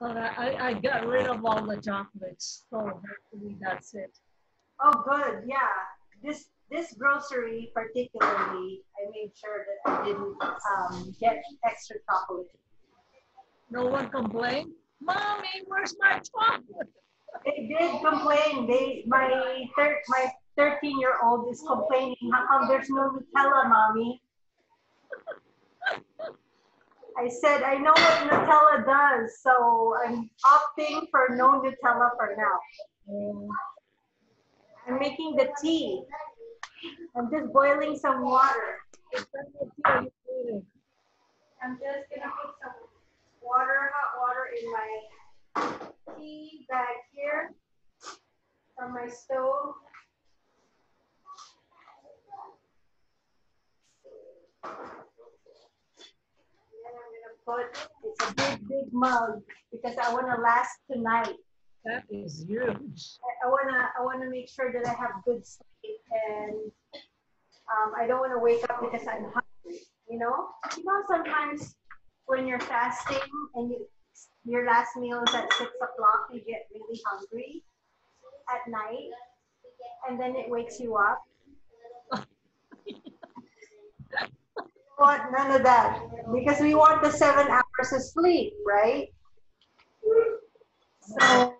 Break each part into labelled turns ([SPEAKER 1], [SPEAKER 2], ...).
[SPEAKER 1] I got rid of all the chocolates, so hopefully that's it.
[SPEAKER 2] Oh, good. Yeah. This grocery particularly, I made sure that I didn't get extra chocolate.
[SPEAKER 1] No one complained. Mommy, where's my chocolate?
[SPEAKER 2] They did complain. My 13-year-old is complaining. How come there's no Nutella, mommy? I said I know what Nutella does, so I'm opting for no Nutella for now.
[SPEAKER 1] Um,
[SPEAKER 2] I'm making the tea. I'm just boiling some water.
[SPEAKER 1] what kind of tea are you doing?
[SPEAKER 2] I'm just gonna put some water, hot water in my tea bag here from my stove. And then I'm gonna put, it's a big, big mug because I wanna last tonight.
[SPEAKER 1] That is huge.
[SPEAKER 2] I wanna make sure that I have good sleep and I don't wanna wake up because I'm hungry. Sometimes when you're fasting and your last meal is at 6 o'clock, you get really hungry at night, and then it wakes you up. What? None of that, because we want the 7 hours of sleep, right? So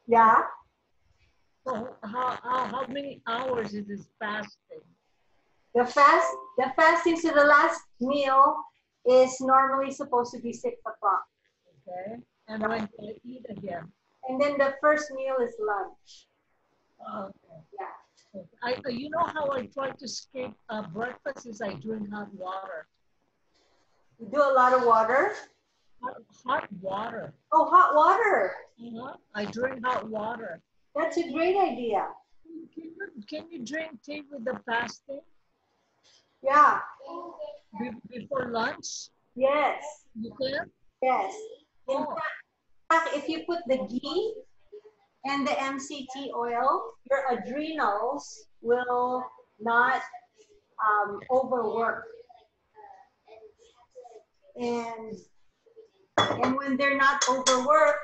[SPEAKER 2] yeah,
[SPEAKER 1] So how many hours is this fasting?
[SPEAKER 2] the fasting. So the last meal is normally supposed to be 6 o'clock,
[SPEAKER 1] Okay. And when do I eat again?
[SPEAKER 2] and then the first meal is lunch.
[SPEAKER 1] Okay.
[SPEAKER 2] Yeah,
[SPEAKER 1] You know how I try to skip breakfast is I drink hot water.
[SPEAKER 2] we do a lot of water.
[SPEAKER 1] Hot water.
[SPEAKER 2] Oh, hot water.
[SPEAKER 1] I drink hot water.
[SPEAKER 2] That's a great idea.
[SPEAKER 1] Can you drink tea with the fasting
[SPEAKER 2] Yeah.
[SPEAKER 1] before lunch?
[SPEAKER 2] Yes.
[SPEAKER 1] You can?
[SPEAKER 2] Yes. In
[SPEAKER 1] Oh,
[SPEAKER 2] fact, if you put the ghee and the MCT oil, your adrenals will not overwork. And when they're not overworked,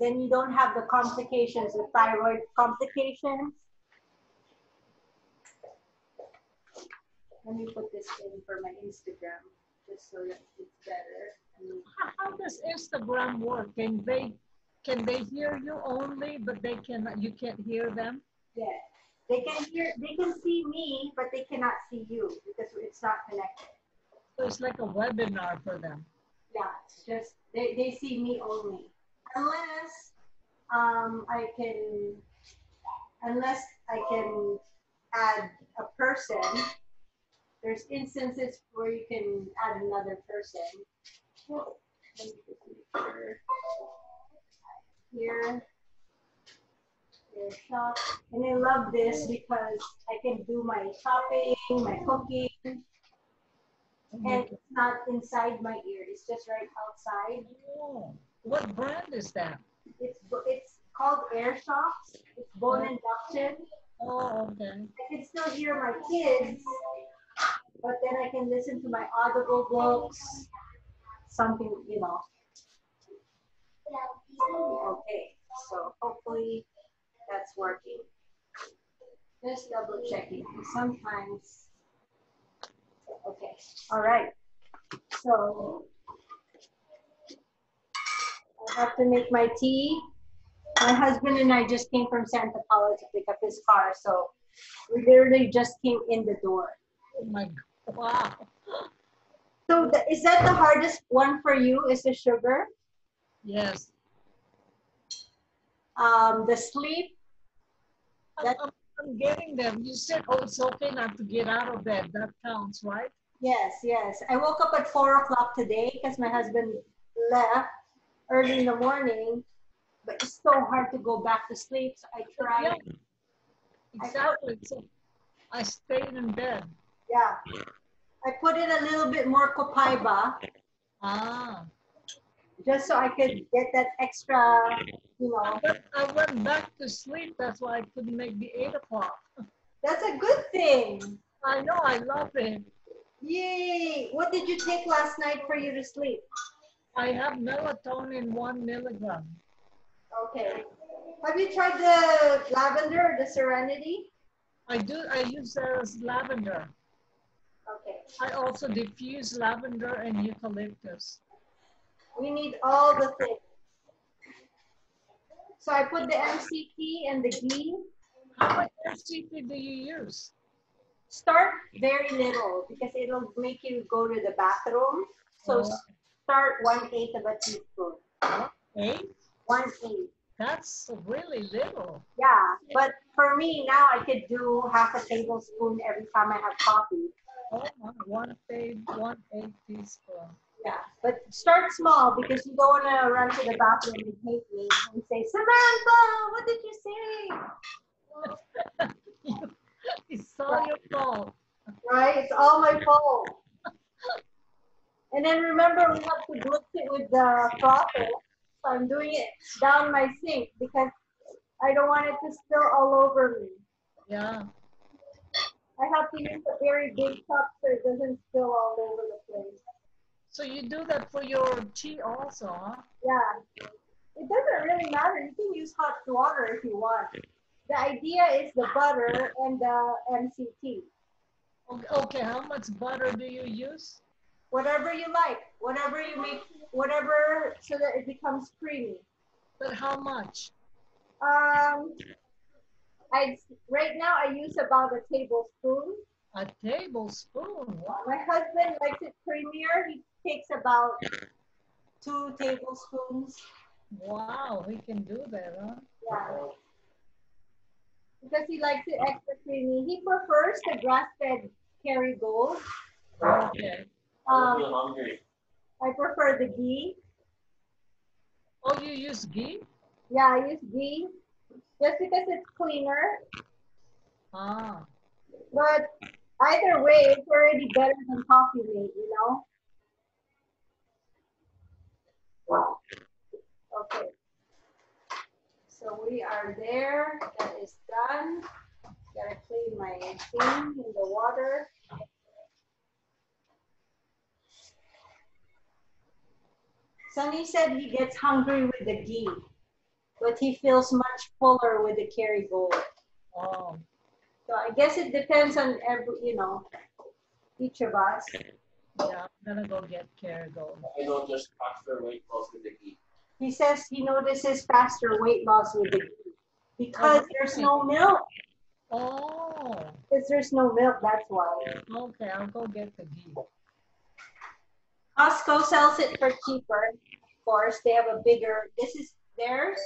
[SPEAKER 2] then you don't have the complications, the thyroid complications. Let me put this in for my Instagram, just so that it's better.
[SPEAKER 1] how does Instagram work? Can they hear you only, but you can't hear them?
[SPEAKER 2] Yeah. They can see me, but they cannot see you because it's not connected.
[SPEAKER 1] So it's like a webinar for them.
[SPEAKER 2] Yeah, it's just they see me only. Unless I can add a person. There's instances where you can add another person. Let me just make sure here. There's shop. And I love this because I can do my shopping, my cooking, and it's not inside my ear. It's just right outside.
[SPEAKER 1] Oh, what brand is that?
[SPEAKER 2] It's called Air Shops. It's bone induction.
[SPEAKER 1] Oh, okay.
[SPEAKER 2] I can still hear my kids, but then I can listen to my Audible books, something. Okay, so hopefully that's working. Just double checking. Sometimes, okay, all right. So I have to make my tea. My husband and I just came from Santa Paula to pick up his car, so we literally just came in the door.
[SPEAKER 1] Oh my God. Wow.
[SPEAKER 2] So is that the hardest one for you? Is the sugar,
[SPEAKER 1] Yes.
[SPEAKER 2] the sleep?
[SPEAKER 1] I'm, I'm, I'm getting them. You said, oh, it's okay not to get out of bed. That counts, right?
[SPEAKER 2] Yes, yes. I woke up at 4 o'clock today because my husband left early in the morning, but it's so hard to go back to sleep. So I
[SPEAKER 1] Yeah,
[SPEAKER 2] tried.
[SPEAKER 1] exactly. So I stayed in bed.
[SPEAKER 2] Yeah, I put in a little bit more copaiba
[SPEAKER 1] Ah.
[SPEAKER 2] just so I could get that extra.
[SPEAKER 1] But I went back to sleep. That's why I couldn't make the 8 o'clock.
[SPEAKER 2] That's a good thing.
[SPEAKER 1] I know, I love it.
[SPEAKER 2] Yay! What did you take last night for you to sleep?
[SPEAKER 1] I have melatonin 1 milligram.
[SPEAKER 2] Okay. Have you tried the lavender or the serenity?
[SPEAKER 1] I do. I use lavender.
[SPEAKER 2] Okay.
[SPEAKER 1] I also diffuse lavender and eucalyptus.
[SPEAKER 2] We need all the things. So I put the MCT and the ghee.
[SPEAKER 1] How much MCT do you use?
[SPEAKER 2] Start very little because it'll make you go to the bathroom. So start 1/8 of a teaspoon.
[SPEAKER 1] 8?
[SPEAKER 2] 1/8.
[SPEAKER 1] That's really little.
[SPEAKER 2] Yeah, but for me now I could do half a tablespoon every time I have coffee.
[SPEAKER 1] Oh, 1/8 teaspoon.
[SPEAKER 2] Yeah, but start small because you don't want to run to the bathroom and hate me and say, Samantha, what did you say?
[SPEAKER 1] It's all your fault.
[SPEAKER 2] Right? It's all my fault. And then remember, we have to glitch it with the frother. So I'm doing it down my sink because I don't want it to spill all over me.
[SPEAKER 1] Yeah.
[SPEAKER 2] I have to use a very big cup so it doesn't spill all over the place.
[SPEAKER 1] So you do that for your tea also, huh?
[SPEAKER 2] Yeah. It doesn't really matter. You can use hot water if you want. The idea is the butter and the MCT.
[SPEAKER 1] Okay, how much butter do you use?
[SPEAKER 2] Whatever you like. Whatever you make, whatever, so that it becomes creamy.
[SPEAKER 1] But how much?
[SPEAKER 2] Right now I use about a tablespoon.
[SPEAKER 1] A tablespoon? Wow.
[SPEAKER 2] My husband likes it creamier. He takes about 2 tablespoons.
[SPEAKER 1] Wow, he can do that, huh?
[SPEAKER 2] Yeah. Because he likes it extra creamy. He prefers the grass-fed Kerrygold.
[SPEAKER 1] Okay.
[SPEAKER 2] I prefer the ghee.
[SPEAKER 1] Oh, you use ghee?
[SPEAKER 2] Yeah, I use ghee just because it's cleaner.
[SPEAKER 1] Ah.
[SPEAKER 2] But either way, it's already better than coffee made, you know? Wow. Okay. So we are there. That is done. Gotta clean my thing in the water. Sunny said he gets hungry with the ghee, but he feels much fuller with the Kerrygold.
[SPEAKER 1] Oh.
[SPEAKER 2] So I guess it depends on each of us.
[SPEAKER 1] Yeah, I'm gonna go get Kerrygold.
[SPEAKER 3] I noticed faster weight loss with the ghee.
[SPEAKER 2] He says he notices faster weight loss with the ghee because there's no milk.
[SPEAKER 1] Oh.
[SPEAKER 2] Because there's no milk, that's why.
[SPEAKER 1] Okay, I'll go get the ghee.
[SPEAKER 2] Costco sells it for cheaper. Of course, they have a bigger. This is theirs.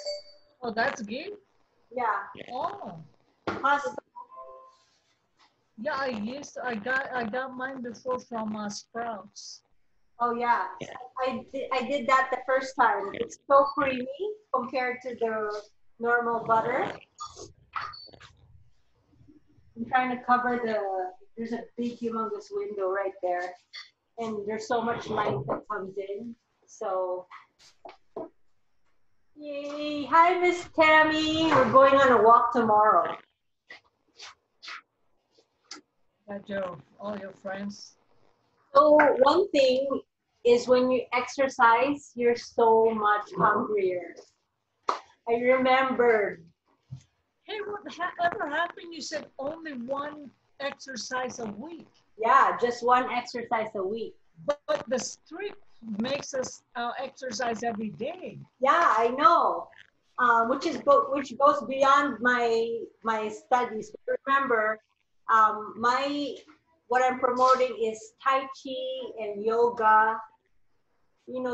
[SPEAKER 1] Oh, that's ghee?
[SPEAKER 2] Yeah.
[SPEAKER 1] Oh.
[SPEAKER 2] Costco.
[SPEAKER 1] Yeah, I got mine before from Sprouts.
[SPEAKER 2] Oh yeah, I did that the first time. It's so creamy compared to the normal butter. I'm trying to cover there's a big humongous window right there. And there's so much light that comes in. So, yay. Hi, Miss Tammy. We're going on a walk tomorrow.
[SPEAKER 1] Got all your friends.
[SPEAKER 2] So one thing is when you exercise, you're so much hungrier. I remembered.
[SPEAKER 1] Hey, whatever happened? You said only one exercise a week.
[SPEAKER 2] Yeah, just one exercise a week.
[SPEAKER 1] But the street makes us exercise every day.
[SPEAKER 2] Yeah, I know. Which goes beyond my studies. But remember, what I'm promoting is Tai Chi and yoga,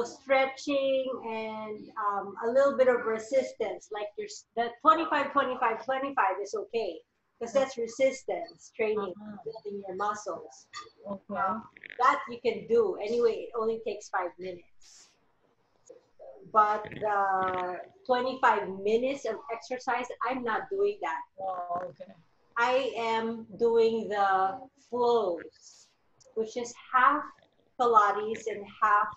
[SPEAKER 2] stretching and a little bit of resistance. Like the 25-25-25 is okay because that's resistance training, building your muscles.
[SPEAKER 1] Okay.
[SPEAKER 2] That you can do. Anyway, it only takes 5 minutes. But the 25 minutes of exercise, I'm not doing that.
[SPEAKER 1] Oh, okay.
[SPEAKER 2] I am doing the flows, which is half Pilates and half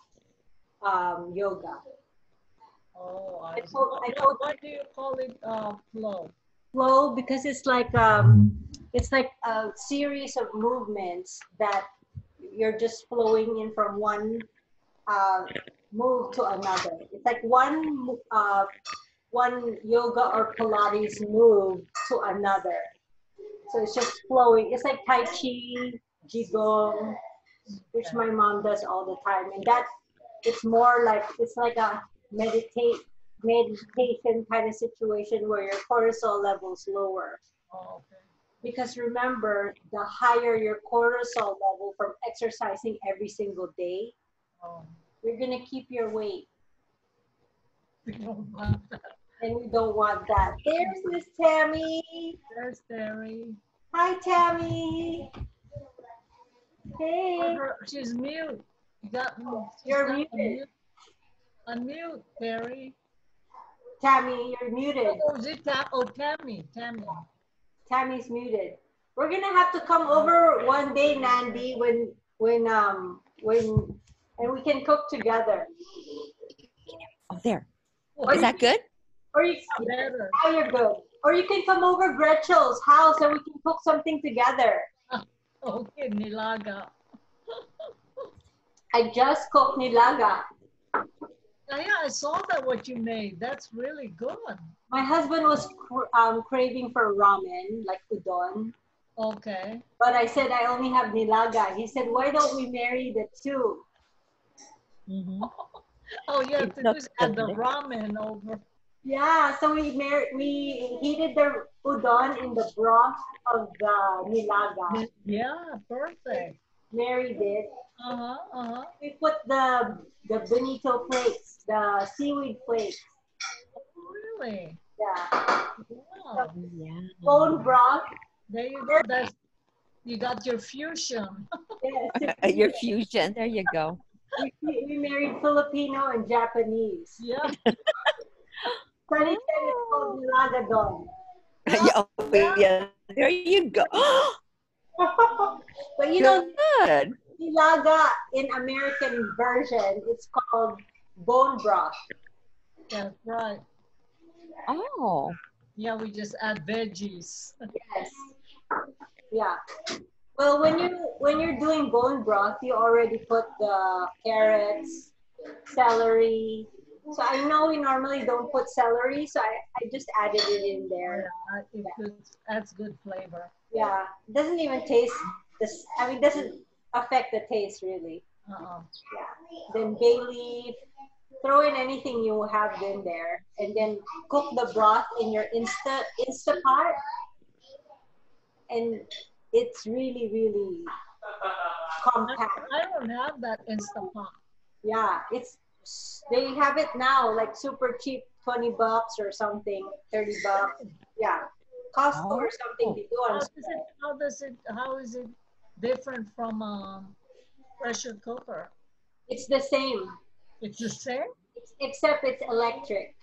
[SPEAKER 2] yoga.
[SPEAKER 1] Oh, why do you call it flow?
[SPEAKER 2] Flow because it's like a series of movements that you're just flowing in from one move to another. It's like one yoga or Pilates move to another. So it's just flowing. It's like Tai Chi, Qigong, which my mom does all the time. And that it's more like it's like a meditation kind of situation where your cortisol levels lower.
[SPEAKER 1] Oh, okay.
[SPEAKER 2] Because remember, the higher your cortisol level from exercising every single day,
[SPEAKER 1] Oh,
[SPEAKER 2] you're gonna keep your weight.
[SPEAKER 1] we don't want that.
[SPEAKER 2] And we don't want that. There's Miss Tammy.
[SPEAKER 1] There's Terry.
[SPEAKER 2] Hi, Tammy. Hey.
[SPEAKER 1] She's mute. You got
[SPEAKER 2] You're
[SPEAKER 1] got
[SPEAKER 2] muted.
[SPEAKER 1] Unmute, Terry.
[SPEAKER 2] Tammy, you're muted.
[SPEAKER 1] Oh, is it Tammy? Tammy.
[SPEAKER 2] Tammy's muted. We're gonna have to come over one day, Nandi, when and we can cook together.
[SPEAKER 4] Oh, there.
[SPEAKER 2] Or
[SPEAKER 4] Is that good?
[SPEAKER 2] Or you
[SPEAKER 1] Better.
[SPEAKER 2] now you're good. Or you can come over Gretchel's house and we can cook something together.
[SPEAKER 1] Okay, nilaga.
[SPEAKER 2] I just cooked nilaga.
[SPEAKER 1] Oh, yeah, I saw that what you made. That's really good.
[SPEAKER 2] My husband was craving for ramen, like udon.
[SPEAKER 1] Okay.
[SPEAKER 2] But I said I only have nilaga. He said, why don't we marry the two?
[SPEAKER 4] Mm-hmm.
[SPEAKER 1] Oh, yeah,
[SPEAKER 4] It's
[SPEAKER 1] to
[SPEAKER 4] not
[SPEAKER 1] just add the
[SPEAKER 4] good.
[SPEAKER 1] ramen over.
[SPEAKER 2] Yeah, so we heated the udon in the broth of the nilaga.
[SPEAKER 1] Yeah, perfect.
[SPEAKER 2] Married it.
[SPEAKER 1] Uh-huh, uh-huh.
[SPEAKER 2] We put the bonito flakes, the seaweed flakes.
[SPEAKER 1] Really?
[SPEAKER 2] Yeah.
[SPEAKER 1] Wow.
[SPEAKER 4] Yeah.
[SPEAKER 2] Bone broth.
[SPEAKER 1] There you go. You got your fusion.
[SPEAKER 2] Yes.
[SPEAKER 4] Your fusion. There you go.
[SPEAKER 2] We married Filipino and Japanese.
[SPEAKER 1] Yeah.
[SPEAKER 2] Sunny said it's called nilaga don.
[SPEAKER 4] Yeah, oh, yeah. There you go.
[SPEAKER 2] But you know,
[SPEAKER 4] Good.
[SPEAKER 2] nilaga in American version, it's called bone broth.
[SPEAKER 1] That's right.
[SPEAKER 4] Oh.
[SPEAKER 1] Yeah, we just add veggies.
[SPEAKER 2] Yes. Yeah. Well, when you're doing bone broth, you already put the carrots, celery. So I know we normally don't put celery, so I just added it in there.
[SPEAKER 1] Yeah, adds good flavor.
[SPEAKER 2] Yeah. It doesn't even taste this. I mean, it doesn't affect the taste really.
[SPEAKER 1] Uh-uh.
[SPEAKER 2] Yeah. Then bay leaf. Throw in anything you have in there, and then cook the broth in your Instapot, and it's really compact.
[SPEAKER 1] I don't have that Instapot.
[SPEAKER 2] Yeah, they have it now, like super cheap, $20 or something, $30. Yeah, Costco or something they do on sale.
[SPEAKER 1] How is it different from pressure cooker?
[SPEAKER 2] It's the same,
[SPEAKER 1] It's the same?
[SPEAKER 2] except it's electric.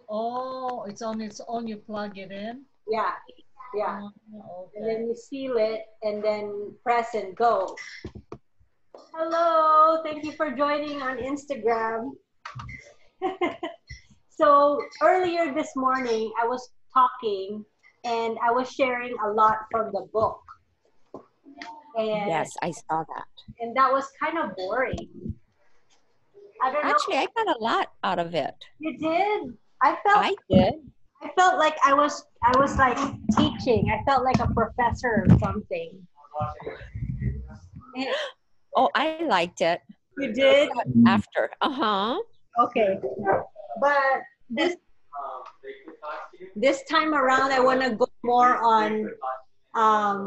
[SPEAKER 1] Oh, it's on its own, you plug it in?
[SPEAKER 2] Yeah, yeah.
[SPEAKER 1] Oh,
[SPEAKER 2] And
[SPEAKER 1] okay.
[SPEAKER 2] then you seal it and then press and go. Hello, thank you for joining on Instagram. So earlier this morning, I was talking and I was sharing a lot from the book. And,
[SPEAKER 4] Yes, I saw that.
[SPEAKER 2] and that was kind of boring. I don't know.
[SPEAKER 4] Actually, I got a lot out of it.
[SPEAKER 2] You did?
[SPEAKER 4] I did.
[SPEAKER 2] I felt like I was like teaching. I felt like a professor or something.
[SPEAKER 4] Oh, I liked it.
[SPEAKER 2] You did?
[SPEAKER 4] After. Uh-huh.
[SPEAKER 2] Okay. But this time around, I want to go more on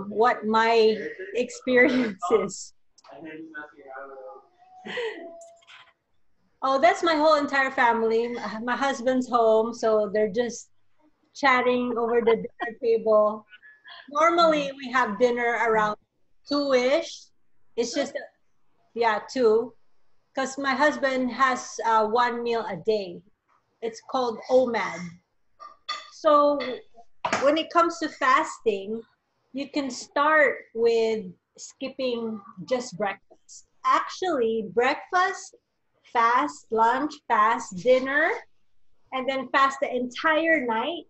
[SPEAKER 2] what my experience is. Oh, that's my whole entire family. My husband's home, so they're just chatting over the dinner table. Normally, we have dinner around 2-ish. It's just, yeah, 2. Because my husband has 1 meal a day. It's called OMAD. So when it comes to fasting, you can start with skipping just breakfast. Actually, breakfast, fast, lunch, fast, dinner, and then fast the entire night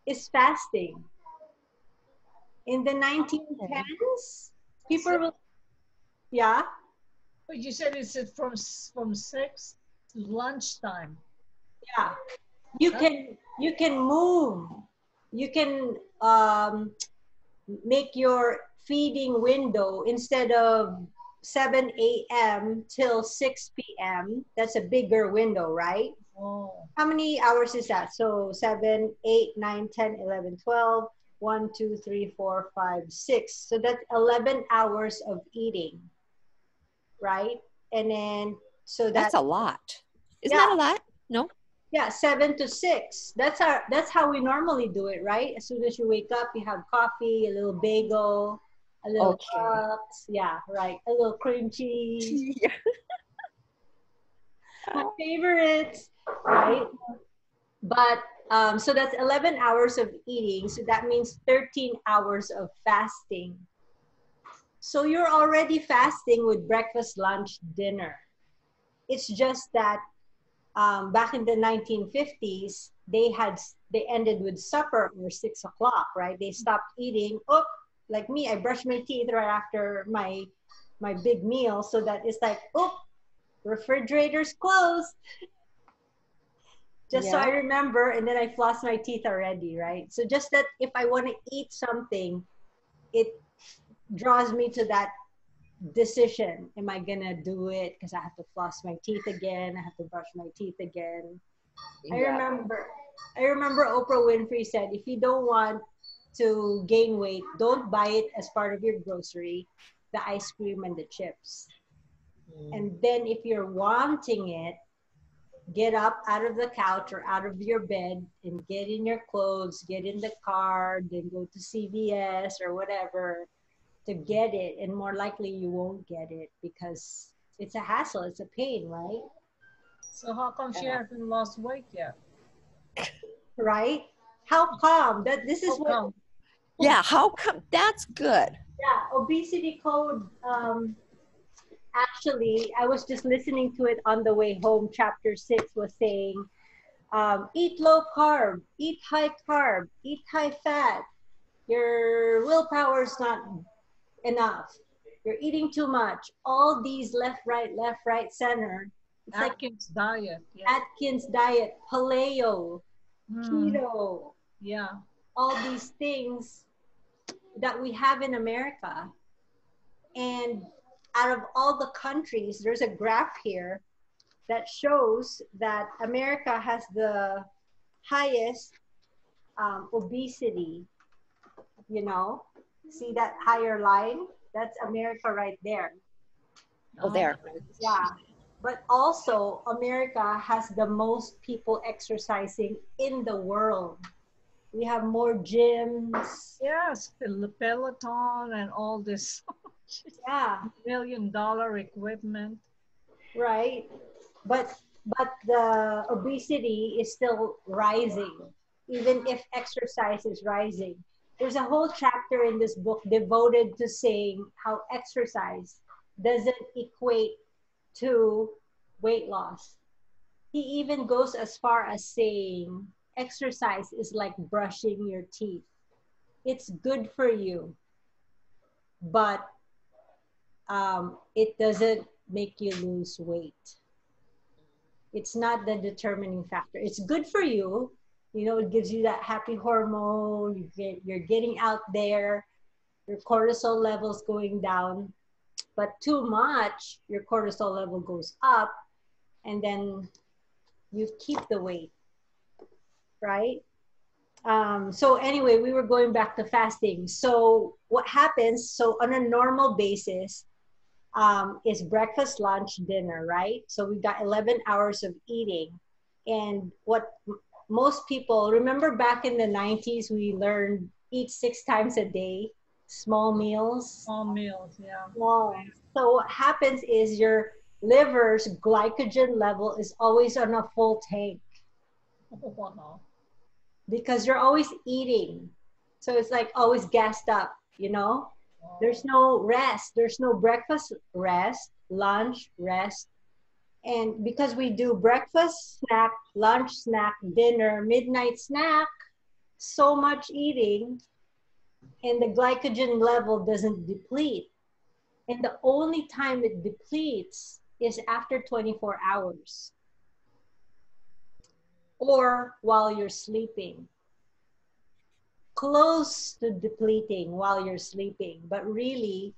[SPEAKER 2] is fasting. In the 1910s, people will, yeah.
[SPEAKER 1] But you said it's from 6 to lunchtime.
[SPEAKER 2] Yeah. You
[SPEAKER 1] Huh?
[SPEAKER 2] can move. You can make your feeding window instead of 7 a.m. till 6 p.m. That's a bigger window, right?
[SPEAKER 1] Oh,
[SPEAKER 2] How many hours is that? So 7, 8, 9, 10, 11, 12, 1, 2, 3, 4, 5, 6. So that's 11 hours of eating, right? And then, so
[SPEAKER 4] That's
[SPEAKER 2] that,
[SPEAKER 4] a lot. Isn't
[SPEAKER 2] yeah,
[SPEAKER 4] that a lot? No?
[SPEAKER 2] yeah, 7 to 6. That's how we normally do it, right? As soon as you wake up, you have coffee, a little bagel, a little
[SPEAKER 4] Okay.
[SPEAKER 2] cups, yeah, right, a little cream cheese,
[SPEAKER 4] Yeah.
[SPEAKER 2] my favorites, right? But so that's 11 hours of eating. So that means 13 hours of fasting. So you're already fasting with breakfast, lunch, dinner. It's just that back in the 1950s, they ended with supper or 6 o'clock, right? They stopped eating. Oh, like me, I brush my teeth right after my big meal, so that it's like, oh, refrigerator's closed. Just so I
[SPEAKER 4] Yeah.
[SPEAKER 2] remember, and then I floss my teeth already, right? So just that if I want to eat something, it draws me to that decision. Am I gonna do it because I have to floss my teeth again? I have to brush my teeth again. I
[SPEAKER 4] Yeah.
[SPEAKER 2] remember, I remember Oprah Winfrey said, if you don't want to gain weight, don't buy it as part of your grocery, the ice cream and the chips. And then if you're wanting it, get up out of the couch or out of your bed and get in your clothes, get in the car, then go to CVS or whatever to get it. And more likely you won't get it because it's a hassle, it's a pain, right?
[SPEAKER 1] so how come she
[SPEAKER 4] Yeah.
[SPEAKER 1] hasn't lost weight yet?
[SPEAKER 2] Right? How come? That this is
[SPEAKER 1] How
[SPEAKER 2] what
[SPEAKER 1] come?
[SPEAKER 4] Yeah. How come? That's good.
[SPEAKER 2] yeah, obesity code. Actually, I was just listening to it on the way home. Chapter 6 was saying, eat low carb, eat high carb, eat high fat. Your willpower's not enough. You're eating too much. All these left, right, center. It's like
[SPEAKER 1] Atkins diet. Yeah.
[SPEAKER 2] Atkins diet, paleo,
[SPEAKER 1] Hmm.
[SPEAKER 2] keto,
[SPEAKER 1] Yeah.
[SPEAKER 2] all these things that we have in America. And out of all the countries, there's a graph here that shows that America has the highest obesity, you know? See that higher line? That's America right there.
[SPEAKER 4] Oh,
[SPEAKER 1] Uh-huh.
[SPEAKER 4] there.
[SPEAKER 2] Yeah. But also, America has the most people exercising in the world. We have more gyms.
[SPEAKER 1] Yes, the Peloton and all this
[SPEAKER 2] Yeah,
[SPEAKER 1] $1 million equipment.
[SPEAKER 2] right. But the obesity is still rising, even if exercise is rising. There's a whole chapter in this book devoted to saying how exercise doesn't equate to weight loss. He even goes as far as saying exercise is like brushing your teeth. It's good for you, but it doesn't make you lose weight. It's not the determining factor. It's good for you. You know, it gives you that happy hormone. You're getting out there. Your cortisol levels going down. But too much, your cortisol level goes up, and then you keep the weight, right? So anyway, we were going back to fasting. So what happens? So on a normal basis, is breakfast, lunch, dinner, right? So we got 11 hours of eating. And what most people remember back in the 90s, we learned eat 6 times a day, small meals.
[SPEAKER 1] All meals. Yeah.
[SPEAKER 2] Small. So what happens is your liver's glycogen level is always on a full tank
[SPEAKER 1] Wow.
[SPEAKER 2] because you're always eating. So it's like always gassed up, you know? There's no rest. There's no breakfast rest, lunch rest. And because we do breakfast snack, lunch snack, dinner, midnight snack, so much eating, and the glycogen level doesn't deplete. And the only time it depletes is after 24 hours or while you're sleeping. Close to depleting while you're sleeping, but really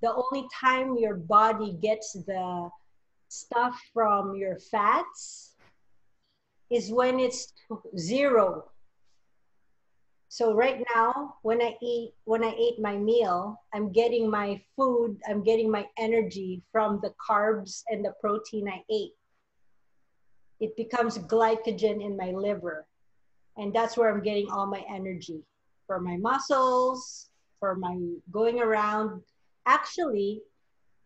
[SPEAKER 2] the only time your body gets the stuff from your fats is when it's zero. So right now, when I ate my meal, I'm getting my food, I'm getting my energy from the carbs and the protein I ate. It becomes glycogen in my liver. And that's where I'm getting all my energy for my muscles, for my going around. Actually,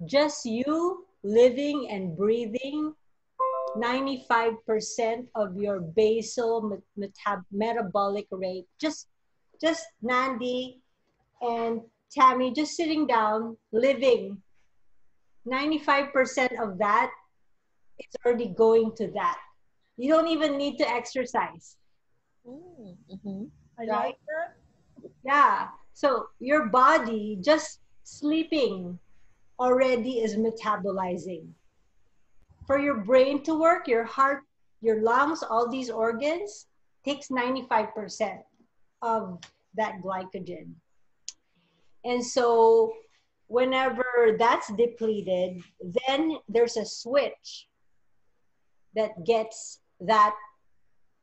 [SPEAKER 2] just you living and breathing, 95% of your basal metabolic rate, just Nandi and Tammy, just sitting down, living, 95% of that is already going to that. You don't even need to exercise.
[SPEAKER 4] Mm-hmm.
[SPEAKER 1] I
[SPEAKER 2] Right?
[SPEAKER 1] like that.
[SPEAKER 2] Yeah. So your body just sleeping already is metabolizing. For your brain to work, your heart, your lungs, all these organs takes 95% of that glycogen. And so whenever that's depleted, then there's a switch that gets that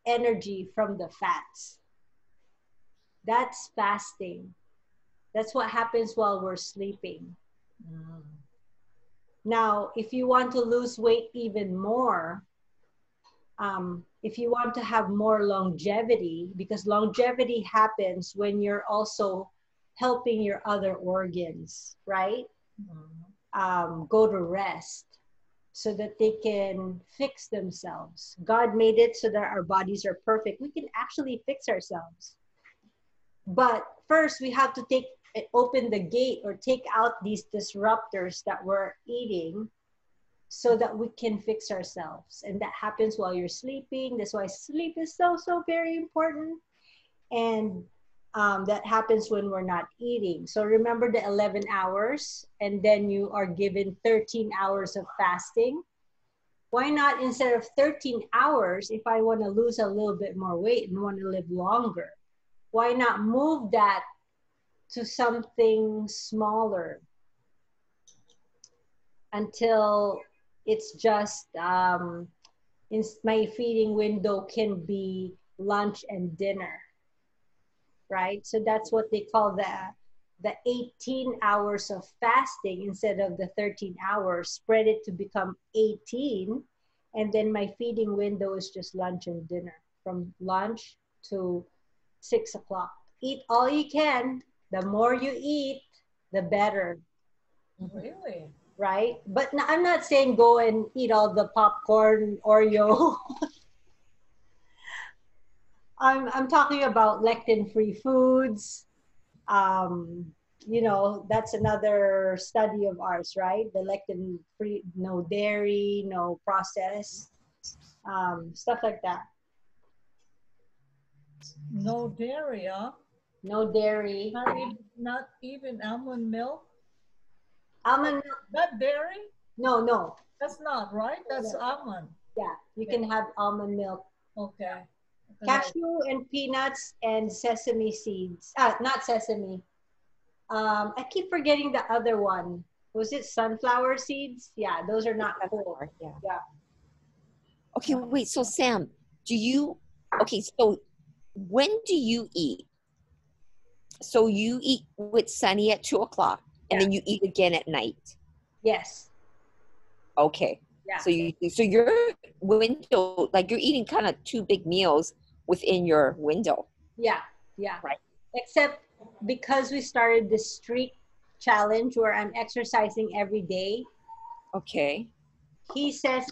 [SPEAKER 2] energy from the fats. That's fasting. That's what happens while we're sleeping.
[SPEAKER 1] Mm.
[SPEAKER 2] Now, if you want to lose weight even more, if you want to have more longevity, because longevity happens when you're also helping your other organs, right? Go to rest so that they can fix themselves. God made it so that our bodies are perfect. We can actually fix ourselves. But first, we have to open the gate or take out these disruptors that we're eating so that we can fix ourselves. And that happens while you're sleeping. That's why sleep is so, so very important. And that happens when we're not eating. So remember the 11 hours, and then you are given 13 hours of fasting. Why not, instead of 13 hours, if I want to lose a little bit more weight and want to live longer, why not move that to something smaller until it's just in my feeding window can be lunch and dinner, right? So that's what they call the 18 hours of fasting. Instead of the 13 hours, spread it to become 18, and then my feeding window is just lunch and dinner, from lunch to 6 o'clock. Eat all you can. The more you eat, the better.
[SPEAKER 1] Really?
[SPEAKER 2] Right? But I'm not saying go and eat all the popcorn, Oreo. I'm talking about lectin-free foods. Um, that's another study of ours, right? The lectin-free, no dairy, no processed, stuff like that.
[SPEAKER 1] No dairy, huh?
[SPEAKER 2] No dairy.
[SPEAKER 1] Not even almond milk?
[SPEAKER 2] Almond milk,
[SPEAKER 1] That dairy?
[SPEAKER 2] no.
[SPEAKER 1] That's not, right? That's
[SPEAKER 2] No.
[SPEAKER 1] almond.
[SPEAKER 2] Yeah, you can have almond milk.
[SPEAKER 1] Okay.
[SPEAKER 2] Cashew and peanuts and sesame seeds. Not sesame. I keep forgetting the other one. Was it sunflower seeds? Yeah, those are not cool.
[SPEAKER 4] Yeah.
[SPEAKER 2] Yeah.
[SPEAKER 4] Okay, wait. So Sam, okay, so when do you eat? So you eat with Sunny at 2 o'clock, and then you eat again at night.
[SPEAKER 2] Yes.
[SPEAKER 4] Okay.
[SPEAKER 2] Yeah.
[SPEAKER 4] So your window, like you're eating kind of two big meals within your window.
[SPEAKER 2] Yeah. Yeah.
[SPEAKER 4] Right.
[SPEAKER 2] Except because we started this streak challenge where I'm exercising every day.
[SPEAKER 4] Okay.
[SPEAKER 2] He says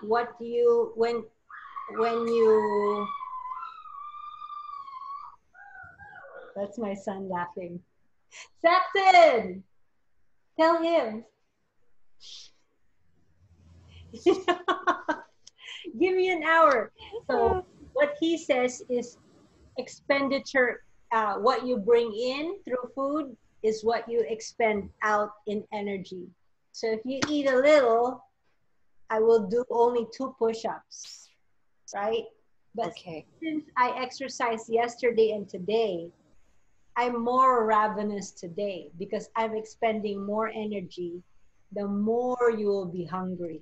[SPEAKER 2] what you when you that's my son laughing. Saxon, tell him. Give me an hour. So what he says is expenditure, what you bring in through food is what you expend out in energy. So if you eat a little, I will do only 2 push-ups, right? But
[SPEAKER 4] Okay.
[SPEAKER 2] since I exercised yesterday and today, I'm more ravenous today because I'm expending more energy. The more you will be hungry.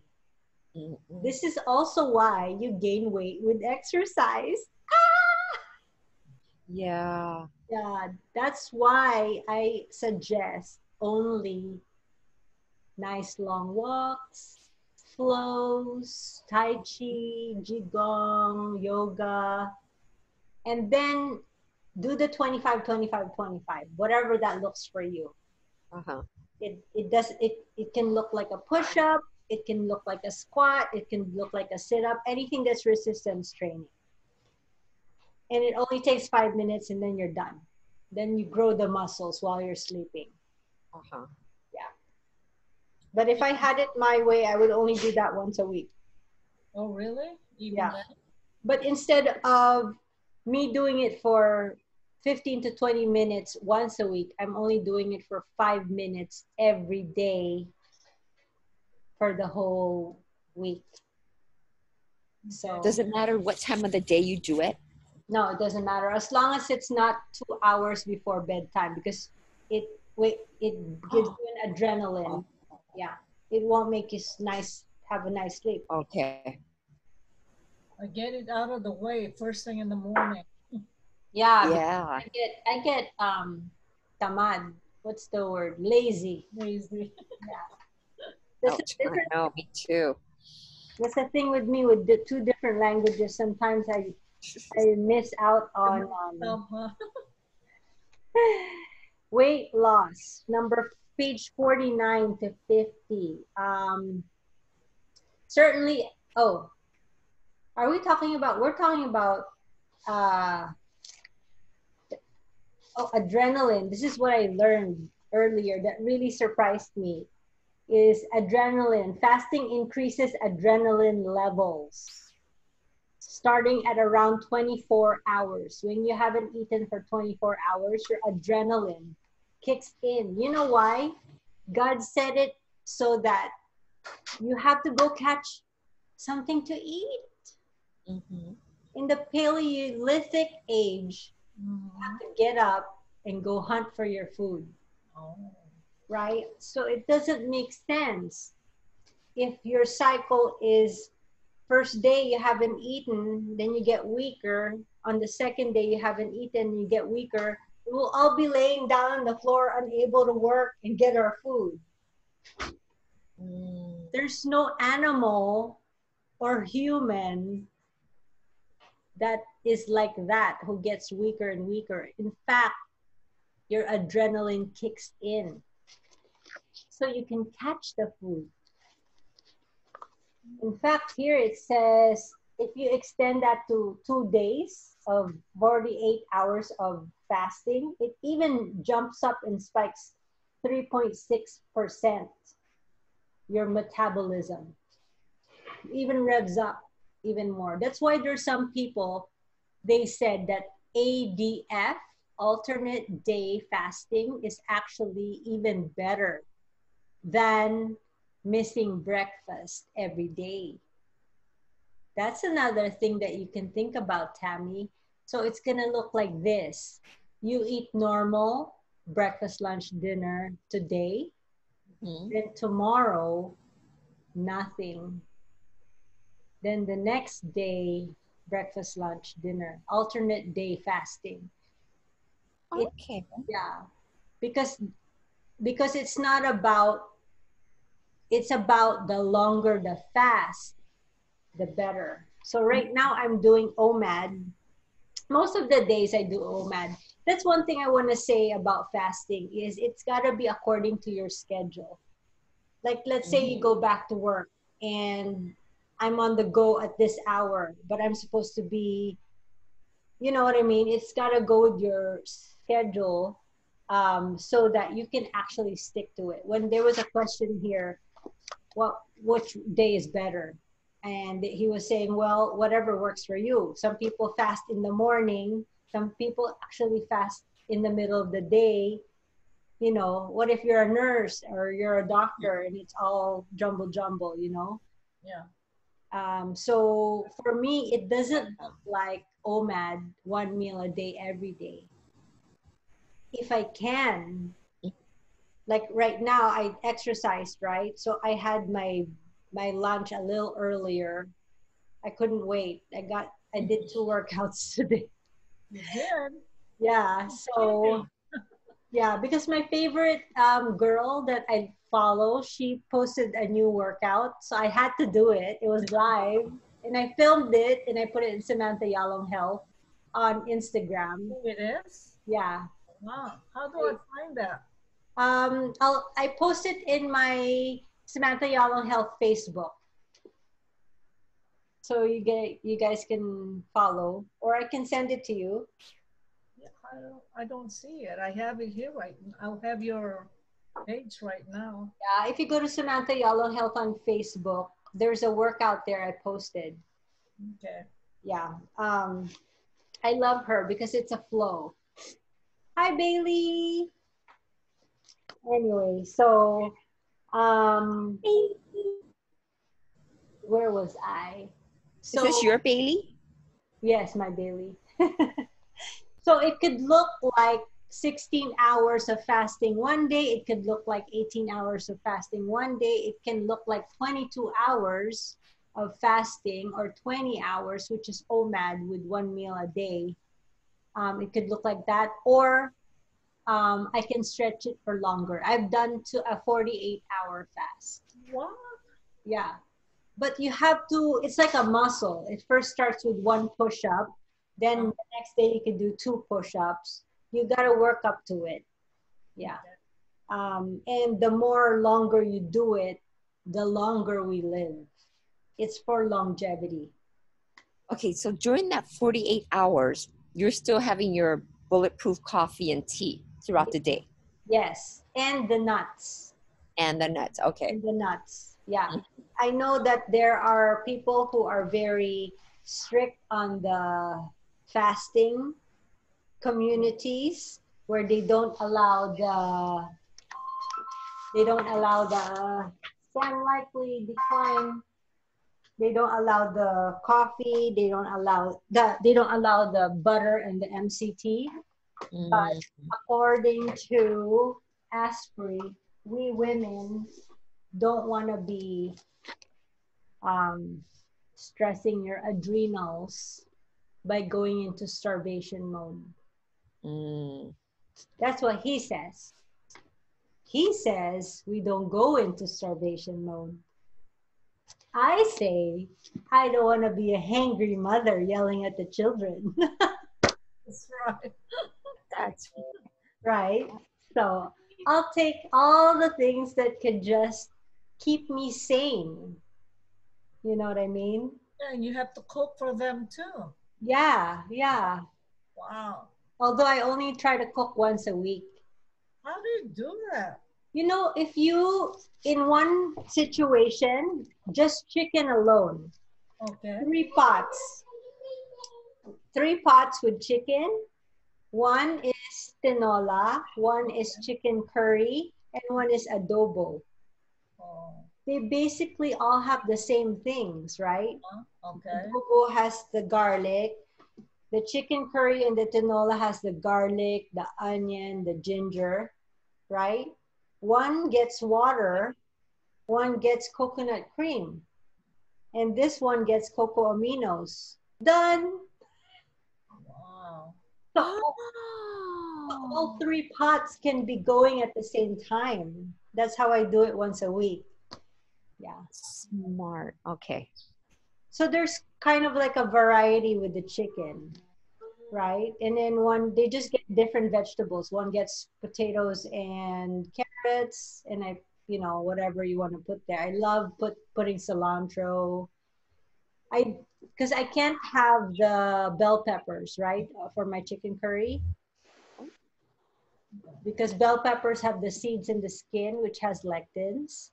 [SPEAKER 4] Mm-mm.
[SPEAKER 2] This is also why you gain weight with exercise.
[SPEAKER 4] Yeah.
[SPEAKER 2] Yeah, that's why I suggest only nice long walks, flows, tai chi, qigong, yoga, and then do the 25, 25, 25, whatever that looks for you.
[SPEAKER 4] Uh-huh.
[SPEAKER 2] It can look like a push-up, it can look like a squat, it can look like a sit-up, anything that's resistance training. And it only takes 5 minutes and then you're done. Then you grow the muscles while you're sleeping.
[SPEAKER 4] Uh-huh.
[SPEAKER 2] Yeah. But if I had it my way, I would only do that once a week.
[SPEAKER 1] Oh, really? Even
[SPEAKER 2] Yeah.
[SPEAKER 1] that?
[SPEAKER 2] But instead of me doing it for 15 to 20 minutes once a week, I'm only doing it for 5 minutes every day for the whole week. So
[SPEAKER 4] Does it matter what time of the day you do it?
[SPEAKER 2] no, it doesn't matter as long as it's not 2 hours before bedtime because it it gives you an adrenaline. Yeah, it won't make you have a nice sleep.
[SPEAKER 4] Okay.
[SPEAKER 1] I get it out of the way first thing in the morning.
[SPEAKER 2] Yeah, because
[SPEAKER 4] Yeah.
[SPEAKER 2] I get tamad. What's the word? Lazy.
[SPEAKER 1] Lazy.
[SPEAKER 2] That's
[SPEAKER 4] Ouch.
[SPEAKER 2] a
[SPEAKER 4] I
[SPEAKER 2] different.
[SPEAKER 4] know, me too.
[SPEAKER 2] That's the thing with me with the 2 different languages. Sometimes I miss out on
[SPEAKER 1] Huh?
[SPEAKER 2] weight loss. Number page 49 to 50. Certainly. Oh, are we talking about? We're talking about uh, adrenaline. This is what I learned earlier that really surprised me. Is adrenaline. Fasting increases adrenaline levels starting at around 24 hours. When you haven't eaten for 24 hours, your adrenaline kicks in. You know why? God said it so that you have to go catch something to eat.
[SPEAKER 4] Mm-hmm.
[SPEAKER 2] In the Paleolithic age, you have to get up and go hunt for your food,
[SPEAKER 1] Oh.
[SPEAKER 2] right? So it doesn't make sense if your cycle is first day you haven't eaten, then you get weaker. On the second day you haven't eaten, you get weaker. We will all be laying down on the floor, unable to work and get our food.
[SPEAKER 4] Mm.
[SPEAKER 2] There's no animal or human that is like that who gets weaker and weaker. In fact, your adrenaline kicks in so you can catch the food. In fact, here it says if you extend that to 2 days of 48 hours of fasting, it even jumps up and spikes 3.6% your metabolism. Even revs up even more. That's why there's some people, they said that ADF, alternate day fasting, is actually even better than missing breakfast every day. That's another thing that you can think about, Tammy. So it's going to look like this. You eat normal breakfast, lunch, dinner today.
[SPEAKER 4] Mm-hmm.
[SPEAKER 2] Then tomorrow, nothing. Then the next day, breakfast, lunch, dinner. Alternate day fasting. It,
[SPEAKER 4] Okay.
[SPEAKER 2] yeah. Because it's about the longer the fast, the better. So right now I'm doing OMAD. Most of the days I do OMAD. That's one thing I want to say about fasting is it's got to be according to your schedule. Like let's say you go back to work and I'm on the go at this hour, but I'm supposed to be, you know what I mean? It's got to go with your schedule so that you can actually stick to it. When there was a question here, which day is better? And he was saying, well, whatever works for you. Some people fast in the morning. Some people actually fast in the middle of the day. You know, what if you're a nurse or you're a doctor and it's all jumble, you know?
[SPEAKER 1] Yeah.
[SPEAKER 2] So for me, it doesn't look like OMAD, 1 meal a day every day. If I can, like right now, I exercised, right? So I had my lunch a little earlier. I couldn't wait. I did 2 workouts today.
[SPEAKER 1] You did.
[SPEAKER 2] Yeah. So yeah, because my favorite girl that I follow, she posted a new workout, so I had to do it. It was live, and I filmed it and I put it in Samantha Yalong Health on Instagram.
[SPEAKER 1] Oh, it is?
[SPEAKER 2] Yeah.
[SPEAKER 1] Wow. How do I find that?
[SPEAKER 2] I post it in my Samantha Yalong Health Facebook, so you guys can follow, or I can send it to you.
[SPEAKER 1] Yeah, I don't see it. I have it here right now. I'll have your page right now.
[SPEAKER 2] Yeah, if you go to Samantha Yalong Health on Facebook, there's a workout there I posted.
[SPEAKER 1] Okay.
[SPEAKER 2] Yeah. I love her because it's a flow. Hi, Bailey. Anyway, so um, where was I?
[SPEAKER 4] Is this your Bailey?
[SPEAKER 2] Yes, my Bailey. So it could look like 16 hours of fasting one day. It could look like 18 hours of fasting one day. It can look like 22 hours of fasting or 20 hours, which is OMAD with 1 meal a day. It could look like that, or I can stretch it for longer. I've done to a 48-hour fast.
[SPEAKER 1] What?
[SPEAKER 2] Yeah. But you have to, it's like a muscle. It first starts with 1 push-up. Then the next day you can do 2 push-ups. You got to work up to it. Yeah. And the more longer you do it, the longer we live. It's for longevity.
[SPEAKER 4] Okay, so during that 48 hours, you're still having your bulletproof coffee and tea throughout the day.
[SPEAKER 2] Yes. And the nuts.
[SPEAKER 4] And the nuts. Okay.
[SPEAKER 2] And the nuts. Yeah. I know that there are people who are very strict on the fasting communities where they don't allow the some likely decline. They don't allow the coffee, they don't allow the butter and the MCT. But according to Asprey, we women don't want to be stressing your adrenals by going into starvation mode. That's what he says. He says we don't go into starvation mode. I say I don't want to be a hangry mother yelling at the children.
[SPEAKER 1] That's right.
[SPEAKER 4] That's
[SPEAKER 2] Right? So I'll take all the things that could just keep me sane. You know what I mean?
[SPEAKER 1] Yeah, and you have to cook for them too.
[SPEAKER 2] Yeah, yeah.
[SPEAKER 1] Wow.
[SPEAKER 2] Although I only try to cook once a week.
[SPEAKER 1] How do you do that?
[SPEAKER 2] You know, if you, in one situation, just chicken alone,
[SPEAKER 1] Okay.
[SPEAKER 2] 3 pots, 3 pots with chicken. One is tinola, one is chicken curry, and one is adobo.
[SPEAKER 1] Oh,
[SPEAKER 2] They basically all have the same things, right?
[SPEAKER 1] okay.
[SPEAKER 2] Adobo has the garlic. The chicken curry and the tinola has the garlic, the onion, the ginger, right? One gets water, one gets coconut cream, and this one gets cocoa aminos. Done.
[SPEAKER 1] Wow.
[SPEAKER 2] So all 3 pots can be going at the same time. That's how I do it once a week. Yeah.
[SPEAKER 4] smart. Okay.
[SPEAKER 2] So there's kind of like a variety with the chicken, right? And then they just get different vegetables. One gets potatoes and carrots, and whatever you want to put there. I love putting cilantro. Because I can't have the bell peppers, right, for my chicken curry. Because bell peppers have the seeds in the skin, which has lectins.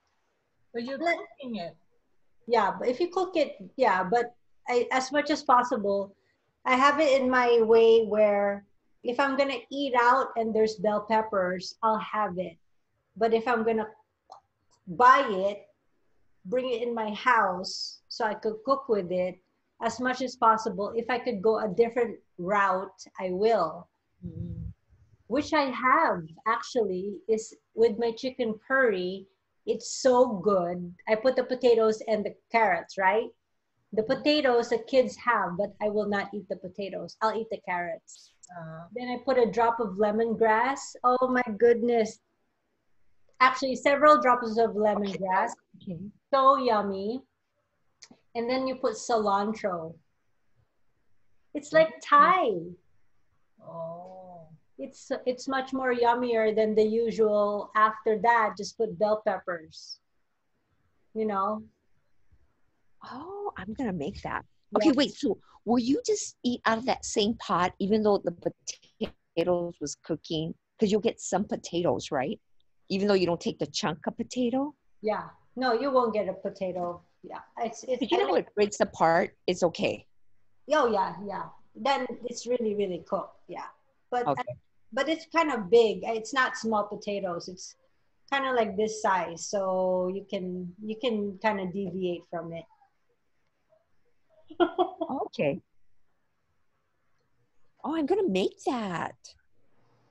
[SPEAKER 1] But you're cooking it.
[SPEAKER 2] Yeah, but if you cook it, yeah, but as much as possible, I have it in my way where if I'm gonna eat out and there's bell peppers, I'll have it. But if I'm gonna buy it, bring it in my house so I could cook with it as much as possible. If I could go a different route, I will. Which I have actually is with my chicken curry. It's so good. I put the potatoes and the carrots, right? The potatoes the kids have, but I will not eat the potatoes. I'll eat the carrots. Then I put a drop of lemongrass. Oh my goodness. Actually, several drops of lemongrass.
[SPEAKER 4] Okay.
[SPEAKER 2] So yummy. And then you put cilantro. It's like Thai.
[SPEAKER 1] Oh.
[SPEAKER 2] It's much more yummier than the usual. After that, just put bell peppers. You know?
[SPEAKER 4] Oh, I'm gonna make that.
[SPEAKER 2] Yeah.
[SPEAKER 4] Okay, wait. So will you just eat out of that same pot, even though the potatoes was cooking? Because you'll get some potatoes, right? Even though you don't take the chunk of potato.
[SPEAKER 2] Yeah. No, you won't get a potato. Yeah.
[SPEAKER 4] But you know, it breaks apart. It's okay.
[SPEAKER 2] Oh yeah, yeah. Then it's really, really cooked. Yeah. But
[SPEAKER 4] Okay.
[SPEAKER 2] but it's kind of big. It's not small potatoes. It's kind of like this size. So you can kind of deviate from it.
[SPEAKER 4] Okay. Oh, I'm gonna make that.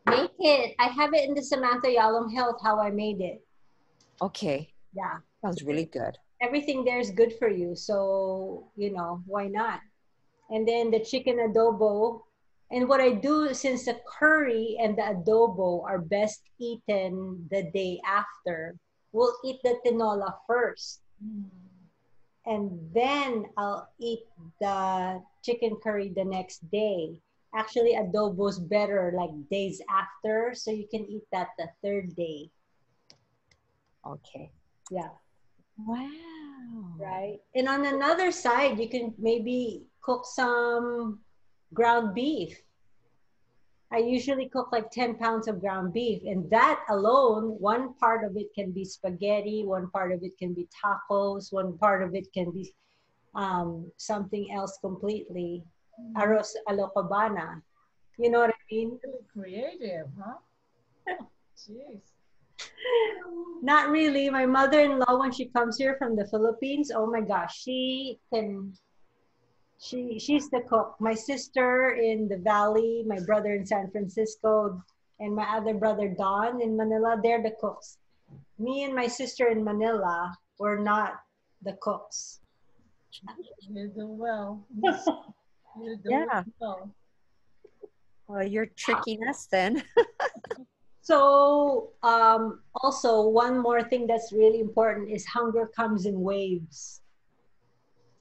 [SPEAKER 2] Make it. I have it in the Samantha Yalom Health how I made it.
[SPEAKER 4] Okay.
[SPEAKER 2] Yeah.
[SPEAKER 4] Sounds really good.
[SPEAKER 2] Everything there is good for you. So, why not? And then the chicken adobo. And what I do, since the curry and the adobo are best eaten the day after, we'll eat the tinola first. And then I'll eat the chicken curry the next day. Actually, adobo's better like days after, so you can eat that the third day.
[SPEAKER 4] Okay.
[SPEAKER 2] Yeah.
[SPEAKER 4] Wow.
[SPEAKER 2] Right. And on another side, you can maybe cook some ground beef. I usually cook like 10 pounds of ground beef, and that alone, one part of it can be spaghetti, one part of it can be tacos, one part of it can be something else completely. Arroz a lo cabana. You know what I mean?
[SPEAKER 1] Really creative, huh? Jeez.
[SPEAKER 2] Not really. My mother-in-law, when she comes here from the Philippines, oh my gosh, she's the cook. My sister in the Valley, my brother in San Francisco, and my other brother Don in Manila, they're the cooks. Me and my sister in Manila were not the cooks.
[SPEAKER 1] You do well. You do
[SPEAKER 4] Yeah.
[SPEAKER 1] well.
[SPEAKER 4] Well, you're tricking us then.
[SPEAKER 2] So also one more thing that's really important is hunger comes in waves.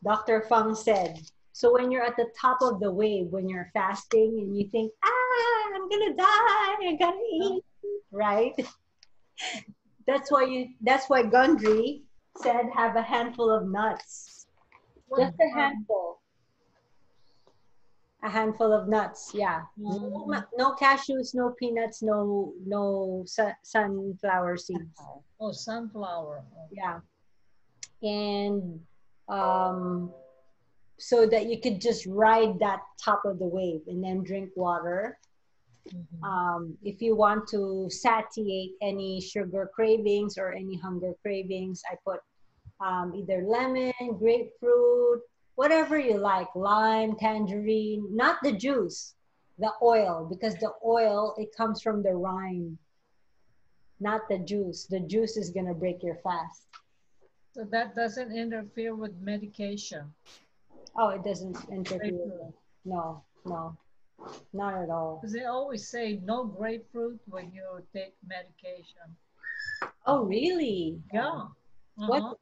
[SPEAKER 2] Dr. Fung said, so when you're at the top of the wave, when you're fasting and you think, I'm gonna die, I gotta eat, right? That's why Gundry said have a handful of nuts. Just a handful. A handful of nuts, yeah. No cashews, no peanuts, no sunflower seeds.
[SPEAKER 1] Oh, sunflower. Oh.
[SPEAKER 2] Yeah. And so that you could just ride that top of the wave and then drink water. If you want to satiate any sugar cravings or any hunger cravings, I put either lemon, grapefruit, whatever you like, lime, tangerine, not the juice, the oil, because the oil, it comes from the rind, not the juice. The juice is going to break your fast.
[SPEAKER 1] So that doesn't interfere with medication.
[SPEAKER 2] Oh, it doesn't interfere with it. No, not at all.
[SPEAKER 1] Because they always say no grapefruit when you take medication.
[SPEAKER 2] Oh, really?
[SPEAKER 1] Yeah.
[SPEAKER 2] What?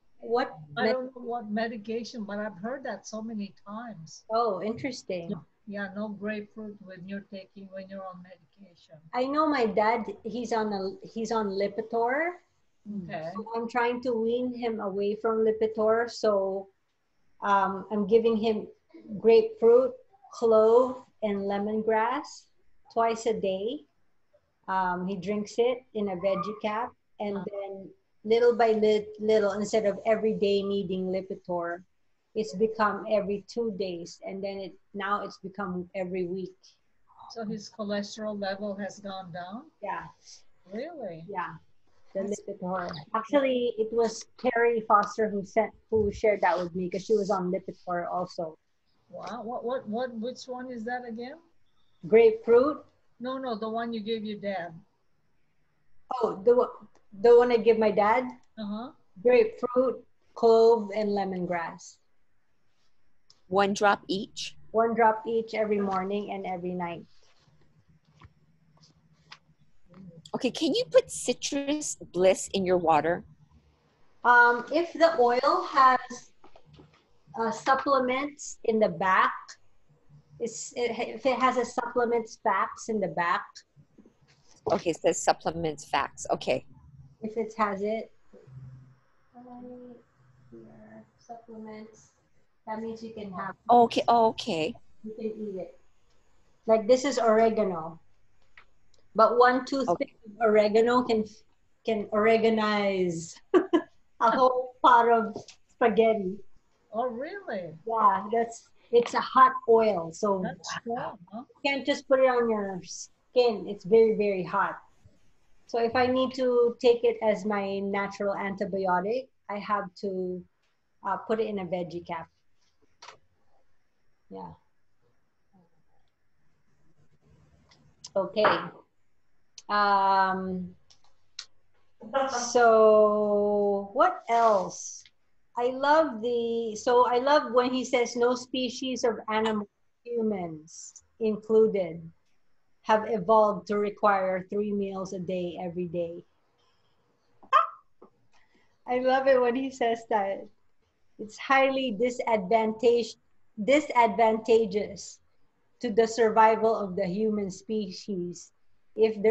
[SPEAKER 1] I don't know what medication, but I've heard that so many times.
[SPEAKER 2] Oh, interesting.
[SPEAKER 1] Yeah, no grapefruit when you're on medication.
[SPEAKER 2] I know my dad, he's on Lipitor.
[SPEAKER 1] Okay.
[SPEAKER 2] So I'm trying to wean him away from Lipitor. So I'm giving him grapefruit, clove, and lemongrass twice a day. He drinks it in a veggie cap, and then little by little, instead of every day needing Lipitor, it's become every 2 days, and then now it's become every week.
[SPEAKER 1] So his cholesterol level has gone down?
[SPEAKER 2] Yeah,
[SPEAKER 1] Really?
[SPEAKER 2] yeah. The
[SPEAKER 1] That's-
[SPEAKER 2] Lipitor. Actually, it was Terry Foster who shared that with me because she was on Lipitor also.
[SPEAKER 1] Wow. Which one is that again?
[SPEAKER 2] Grapefruit.
[SPEAKER 1] No, no, the one you gave your dad.
[SPEAKER 2] Oh, the one I give my dad.
[SPEAKER 1] Uh-huh.
[SPEAKER 2] Grapefruit, clove, and lemongrass.
[SPEAKER 4] 1 drop each.
[SPEAKER 2] 1 drop each every morning and every night.
[SPEAKER 4] Okay, can you put citrus bliss in your water?
[SPEAKER 2] If the oil has supplements in the back, if it has a supplements facts in the back,
[SPEAKER 4] Okay, it says supplements facts. Okay.
[SPEAKER 2] if it has it, here, supplements, that means you can have,
[SPEAKER 4] Okay, okay.
[SPEAKER 2] you can eat it. Like this is oregano, but one toothpick of oregano can oreganize a whole pot of spaghetti.
[SPEAKER 1] Oh, really?
[SPEAKER 2] Yeah, it's a hot oil, so
[SPEAKER 1] That's strong, huh?
[SPEAKER 2] you can't just put it on your skin. It's very, very hot. So if I need to take it as my natural antibiotic, I have to put it in a veggie cap. Yeah. Okay. Um, so what else? I love when he says no species of animal, humans included, have evolved to require 3 meals a day every day. I love it when he says that. It's highly disadvantageous to the survival of the human species if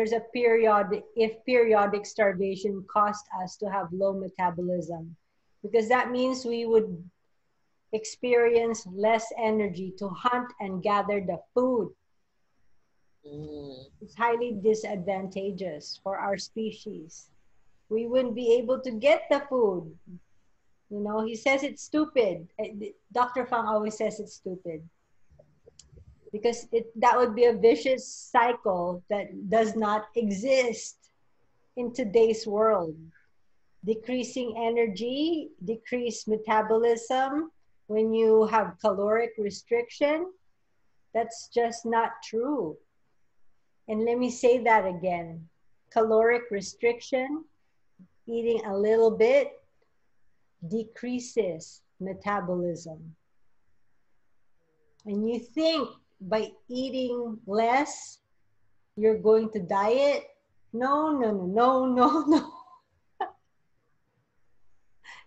[SPEAKER 2] periodic starvation caused us to have low metabolism, because that means we would experience less energy to hunt and gather the food. It's highly disadvantageous for our species. We wouldn't be able to get the food. You know, he says it's stupid. Dr. Fang always says it's stupid because that would be a vicious cycle that does not exist in today's world. Decreasing energy, decreased metabolism, when you have caloric restriction, that's just not true. And let me say that again. Caloric restriction, eating a little bit, decreases metabolism. And you think by eating less, you're going to diet? No, no, no, no, no, no.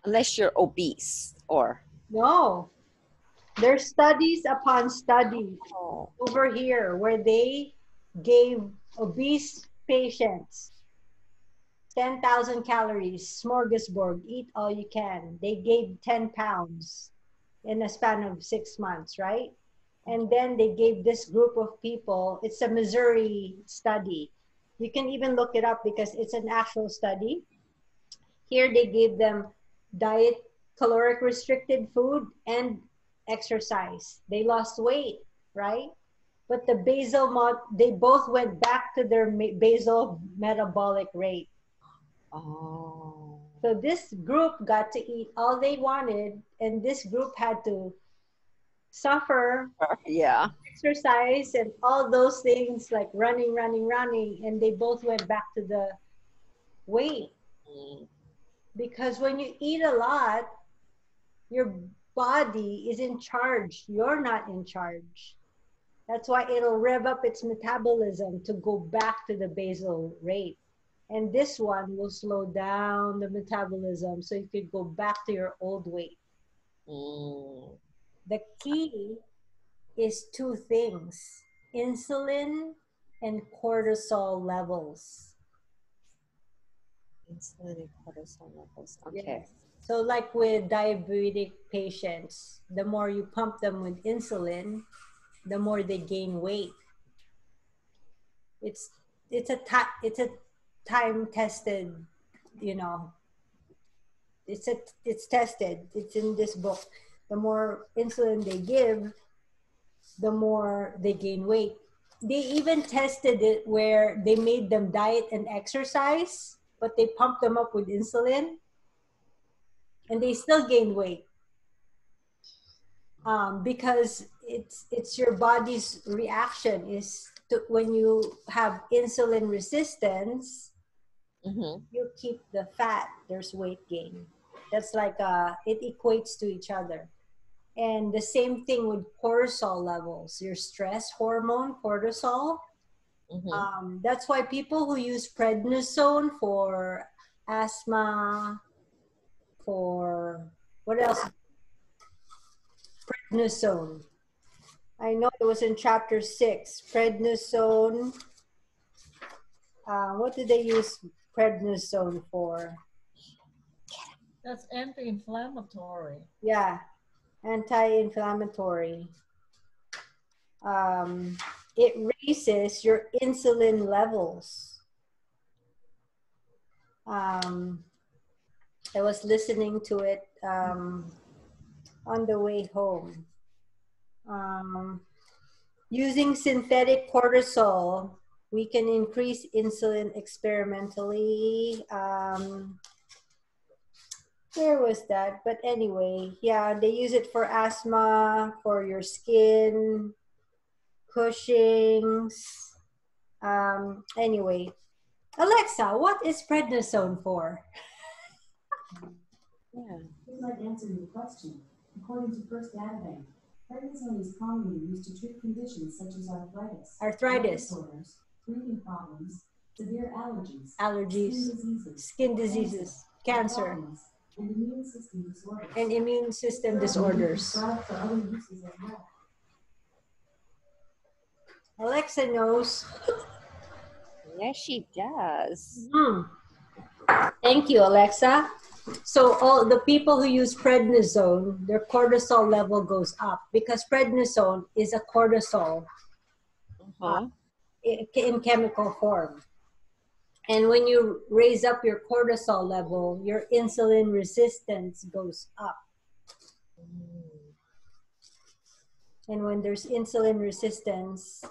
[SPEAKER 4] Unless you're obese or.
[SPEAKER 2] No. There's studies upon studies over here where they gave obese patients 10,000 calories, smorgasbord, eat all you can. They gave 10 pounds in a span of 6 months, right? And then they gave this group of people, it's a Missouri study. You can even look it up because it's an actual study. Here they gave them diet, caloric restricted food, and exercise. They lost weight, right? But they both went back to their basal metabolic rate.
[SPEAKER 4] Oh.
[SPEAKER 2] So this group got to eat all they wanted, and this group had to suffer,
[SPEAKER 4] Yeah.
[SPEAKER 2] exercise, and all those things like running, and they both went back to the weight. Because when you eat a lot, your body is in charge. You're not in charge. That's why it'll rev up its metabolism to go back to the basal rate. And this one will slow down the metabolism so you could go back to your old weight. The key is two things: insulin and cortisol levels.
[SPEAKER 4] Insulin and cortisol levels. Okay.
[SPEAKER 2] Yes. So like with diabetic patients, the more you pump them with insulin, the more they gain weight. It's a time tested, you know, it's tested. It's in this book. The more insulin they give, the more they gain weight. they even tested it where they made them diet and exercise, but they pumped them up with insulin, and they still gained weight. Because it's your body's reaction is to, when you have insulin resistance, you keep the fat, there's weight gain. That's like it equates to each other. And the same thing with cortisol levels, your stress hormone, cortisol. That's why people who use prednisone for asthma, for what else? Prednisone. I know it was in chapter 6. Prednisone. What did they use prednisone for?
[SPEAKER 1] That's anti-inflammatory.
[SPEAKER 2] Yeah, anti-inflammatory. It raises your insulin levels. I was listening to it on the way home. Using synthetic cortisol, we can increase insulin experimentally. Where was that? But anyway, yeah, they use it for asthma, for your skin, Cushing's. Anyway, Alexa, what is prednisone for?
[SPEAKER 5] Yeah. Here's my answer to your question. According to First Data Bank, prednisone is commonly used to treat conditions such as arthritis, disorders, breathing problems, severe allergies, skin diseases, cancer, and immune system disorders. For other uses as well.
[SPEAKER 2] Alexa knows.
[SPEAKER 4] Yes, she does.
[SPEAKER 2] Thank you, Alexa. So all the people who use prednisone, their cortisol level goes up because prednisone is a cortisol in chemical form. And when you raise up your cortisol level, your insulin resistance goes up. And when there's insulin resistance,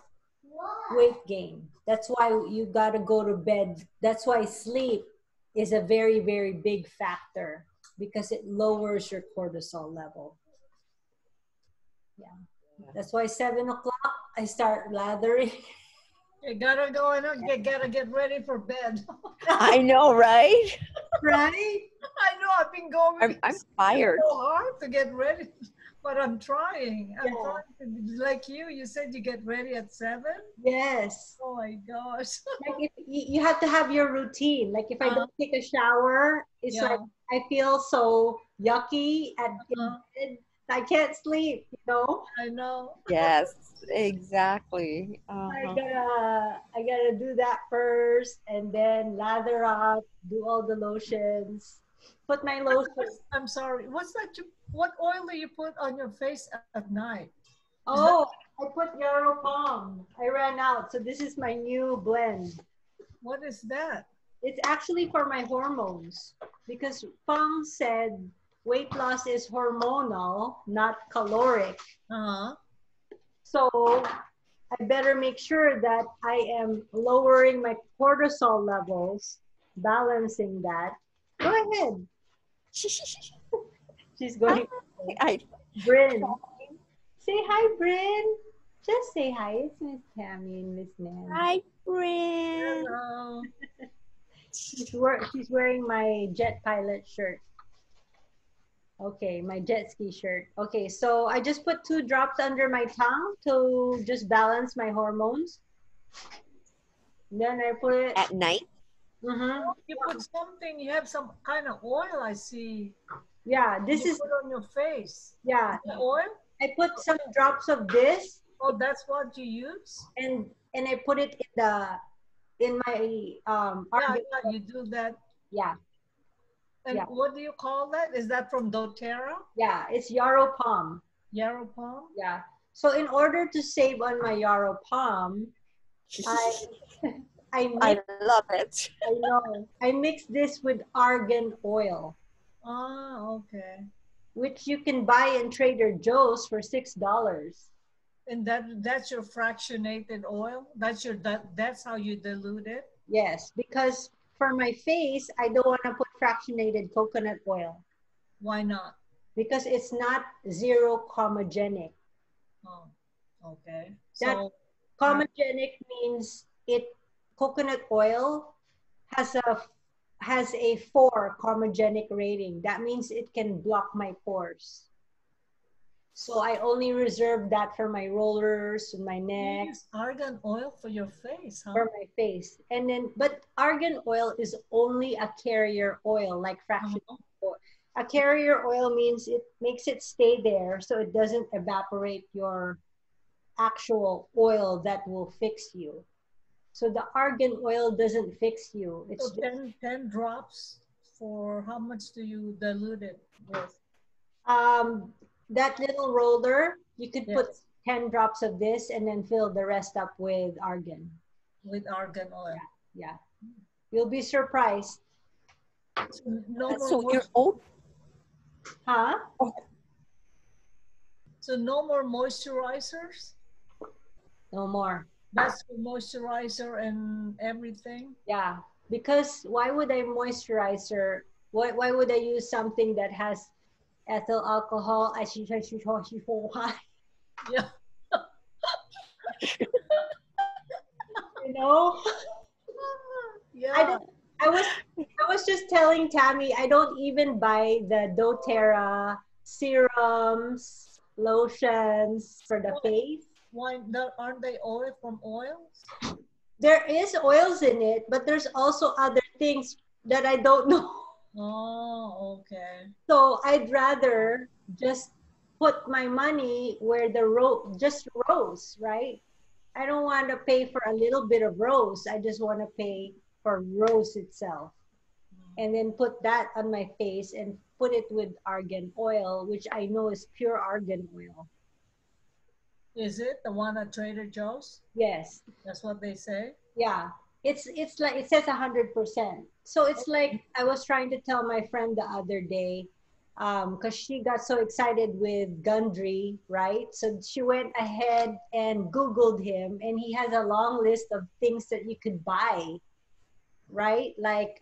[SPEAKER 2] weight gain. That's why you got to go to bed. That's why sleep is a very, very big factor because it lowers your cortisol level. Yeah. That's why 7 o'clock, I start lathering.
[SPEAKER 1] You gotta go and you gotta get ready for bed.
[SPEAKER 4] I know, right?
[SPEAKER 2] Right?
[SPEAKER 1] I know, I've been going.
[SPEAKER 4] I'm tired.
[SPEAKER 1] So hard to get ready, but I'm trying. I'm trying to, like you said you get ready at 7?
[SPEAKER 2] Yes.
[SPEAKER 1] Oh my gosh.
[SPEAKER 2] Like if you have to have your routine. Like if I don't take a shower, it's like I feel so yucky in bed. I can't sleep, you know?
[SPEAKER 1] I know.
[SPEAKER 4] Yes, exactly.
[SPEAKER 2] I gotta do that first and then lather up, do all the lotions, put my lotion.
[SPEAKER 1] I'm sorry. What oil do you put on your face at night?
[SPEAKER 2] Oh, I put Yarrow Palm. I ran out, so this is my new blend.
[SPEAKER 1] What is that?
[SPEAKER 2] It's actually for my hormones because Fang said weight loss is hormonal, not caloric. So I better make sure that I am lowering my cortisol levels, balancing that. Go ahead. She's going. Bryn. Say hi, Bryn. Just say hi. It's Miss Tammy and Miss Nan.
[SPEAKER 4] Hi, Bryn.
[SPEAKER 1] Hello.
[SPEAKER 2] She's wearing my jet pilot shirt. Okay, my jet ski shirt. Okay, so I just put 2 drops under my tongue to just balance my hormones. Then I put it
[SPEAKER 4] At night?
[SPEAKER 1] You put something, you have some kind of oil, I see.
[SPEAKER 2] Yeah, this is
[SPEAKER 1] put on your face.
[SPEAKER 2] Yeah.
[SPEAKER 1] The oil?
[SPEAKER 2] I put some drops of this.
[SPEAKER 1] Oh, that's what you use?
[SPEAKER 2] And I put it in my
[SPEAKER 1] yeah, you do that.
[SPEAKER 2] Yeah.
[SPEAKER 1] And what do you call that? Is that from doTERRA?
[SPEAKER 2] Yeah, it's Yarrow Palm.
[SPEAKER 1] Yarrow Palm?
[SPEAKER 2] Yeah. So in order to save on my Yarrow Palm, I
[SPEAKER 4] love it.
[SPEAKER 2] I know. I mix this with argan oil.
[SPEAKER 1] Ah, okay.
[SPEAKER 2] Which you can buy in Trader Joe's for $6.
[SPEAKER 1] And that's your fractionated oil? That's how you dilute it?
[SPEAKER 2] Yes, because for my face, I don't want to put fractionated coconut oil
[SPEAKER 1] Why not?
[SPEAKER 2] because it's not zero comogenic.
[SPEAKER 1] Oh, okay.
[SPEAKER 2] That
[SPEAKER 1] So
[SPEAKER 2] comogenic means it coconut oil has a 4 comogenic rating. That means it can block my pores. So I only reserve that for my rollers, my
[SPEAKER 1] you
[SPEAKER 2] neck,
[SPEAKER 1] use argan oil for your face, huh?
[SPEAKER 2] for my face. And then, but argan oil is only a carrier oil, like fractionated
[SPEAKER 1] Uh-huh.
[SPEAKER 2] oil. A carrier oil means it makes it stay there so it doesn't evaporate your actual oil that will fix you. So the argan oil doesn't fix you. It's
[SPEAKER 1] So
[SPEAKER 2] just
[SPEAKER 1] 10 drops for how much do you dilute it with?
[SPEAKER 2] um, that little roller, you could put
[SPEAKER 1] Yes,
[SPEAKER 2] 10 drops of this and then fill the rest up with argan.
[SPEAKER 1] with argan oil.
[SPEAKER 2] Yeah. You'll be surprised.
[SPEAKER 1] So no more
[SPEAKER 4] So your old,
[SPEAKER 2] Huh?
[SPEAKER 1] so no more moisturizers?
[SPEAKER 2] No more.
[SPEAKER 1] That's for moisturizer and everything?
[SPEAKER 2] Yeah. Because why would I moisturizer? Why would I use something that has ethyl alcohol?
[SPEAKER 1] Yeah.
[SPEAKER 2] You know? I
[SPEAKER 1] Yeah.
[SPEAKER 2] don't, I was just telling Tammy I don't even buy the doTERRA serums, lotions for the face.
[SPEAKER 1] Why not, aren't they oil from oils?
[SPEAKER 2] There is oils in it, but there's also other things that I don't know.
[SPEAKER 1] Oh, okay.
[SPEAKER 2] So I'd rather just put my money where the just rose, right? I don't want to pay for a little bit of rose. I just want to pay for rose itself. And then put that on my face and put it with argan oil, which I know is pure argan oil.
[SPEAKER 1] Is it the one at Trader Joe's?
[SPEAKER 2] Yes.
[SPEAKER 1] That's what they say?
[SPEAKER 2] Yeah. It's like it says 100%. So it's like I was trying to tell my friend the other day, because she got so excited with Gundry, right? So she went ahead and Googled him, and he has a long list of things that you could buy, right? Like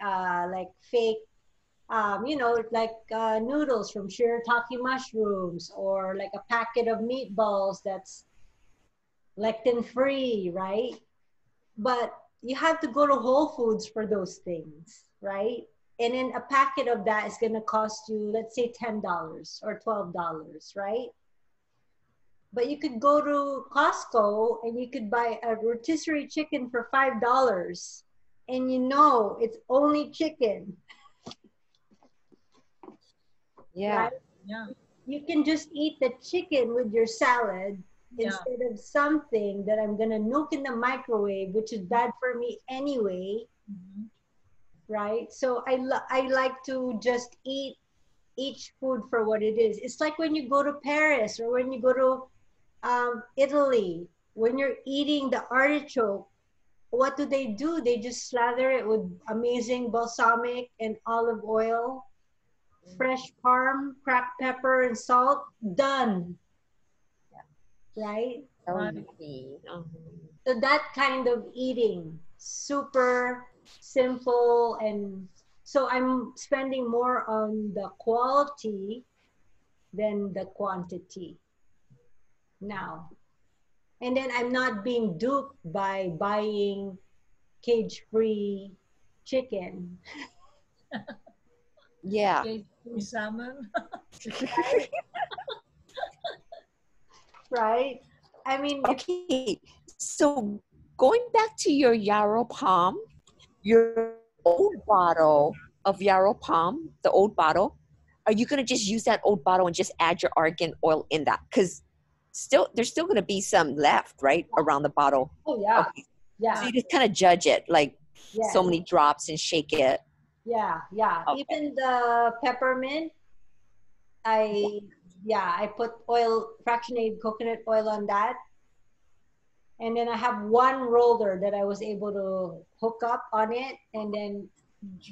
[SPEAKER 2] fake, like noodles from shirataki mushrooms, or like a packet of meatballs that's lectin free, right? But you have to go to Whole Foods for those things, right? And then a packet of that is going to cost you, let's say, $10 or $12, right? But you could go to Costco and you could buy a rotisserie chicken for $5, and you know it's only chicken,
[SPEAKER 4] yeah.
[SPEAKER 2] right?
[SPEAKER 1] Yeah.
[SPEAKER 2] You can just eat the chicken with your salad
[SPEAKER 1] Yeah.
[SPEAKER 2] instead of something that I'm going to nuke in the microwave, which is bad for me anyway,
[SPEAKER 1] Mhm.
[SPEAKER 2] right? So I like to just eat each food for what it is. It's like when you go to Paris or when you go to Italy, when you're eating the artichoke, what do? They just slather it with amazing balsamic and olive oil, fresh parm, cracked pepper, and salt. Done, right?
[SPEAKER 1] Right.
[SPEAKER 2] So that kind of eating, super simple, and so I'm spending more on the quality than the quantity now. And then I'm not being duped by buying cage-free chicken,
[SPEAKER 4] Yeah.
[SPEAKER 1] Okay, salmon.
[SPEAKER 2] right? I mean,
[SPEAKER 4] Okay. So going back to your yarrow palm, your old bottle of yarrow palm, the old bottle, are you going to just use that old bottle and just add your argan oil in that? Because there's still going to be some left, right, around the bottle.
[SPEAKER 2] oh yeah,
[SPEAKER 4] Okay. So
[SPEAKER 2] yeah,
[SPEAKER 4] you just kind of judge it, like
[SPEAKER 2] yes,
[SPEAKER 4] so many drops and shake it.
[SPEAKER 2] yeah, yeah.
[SPEAKER 4] Okay.
[SPEAKER 2] Even the peppermint, I put fractionated coconut oil on that. And then I have one roller that I was able to hook up on it. And then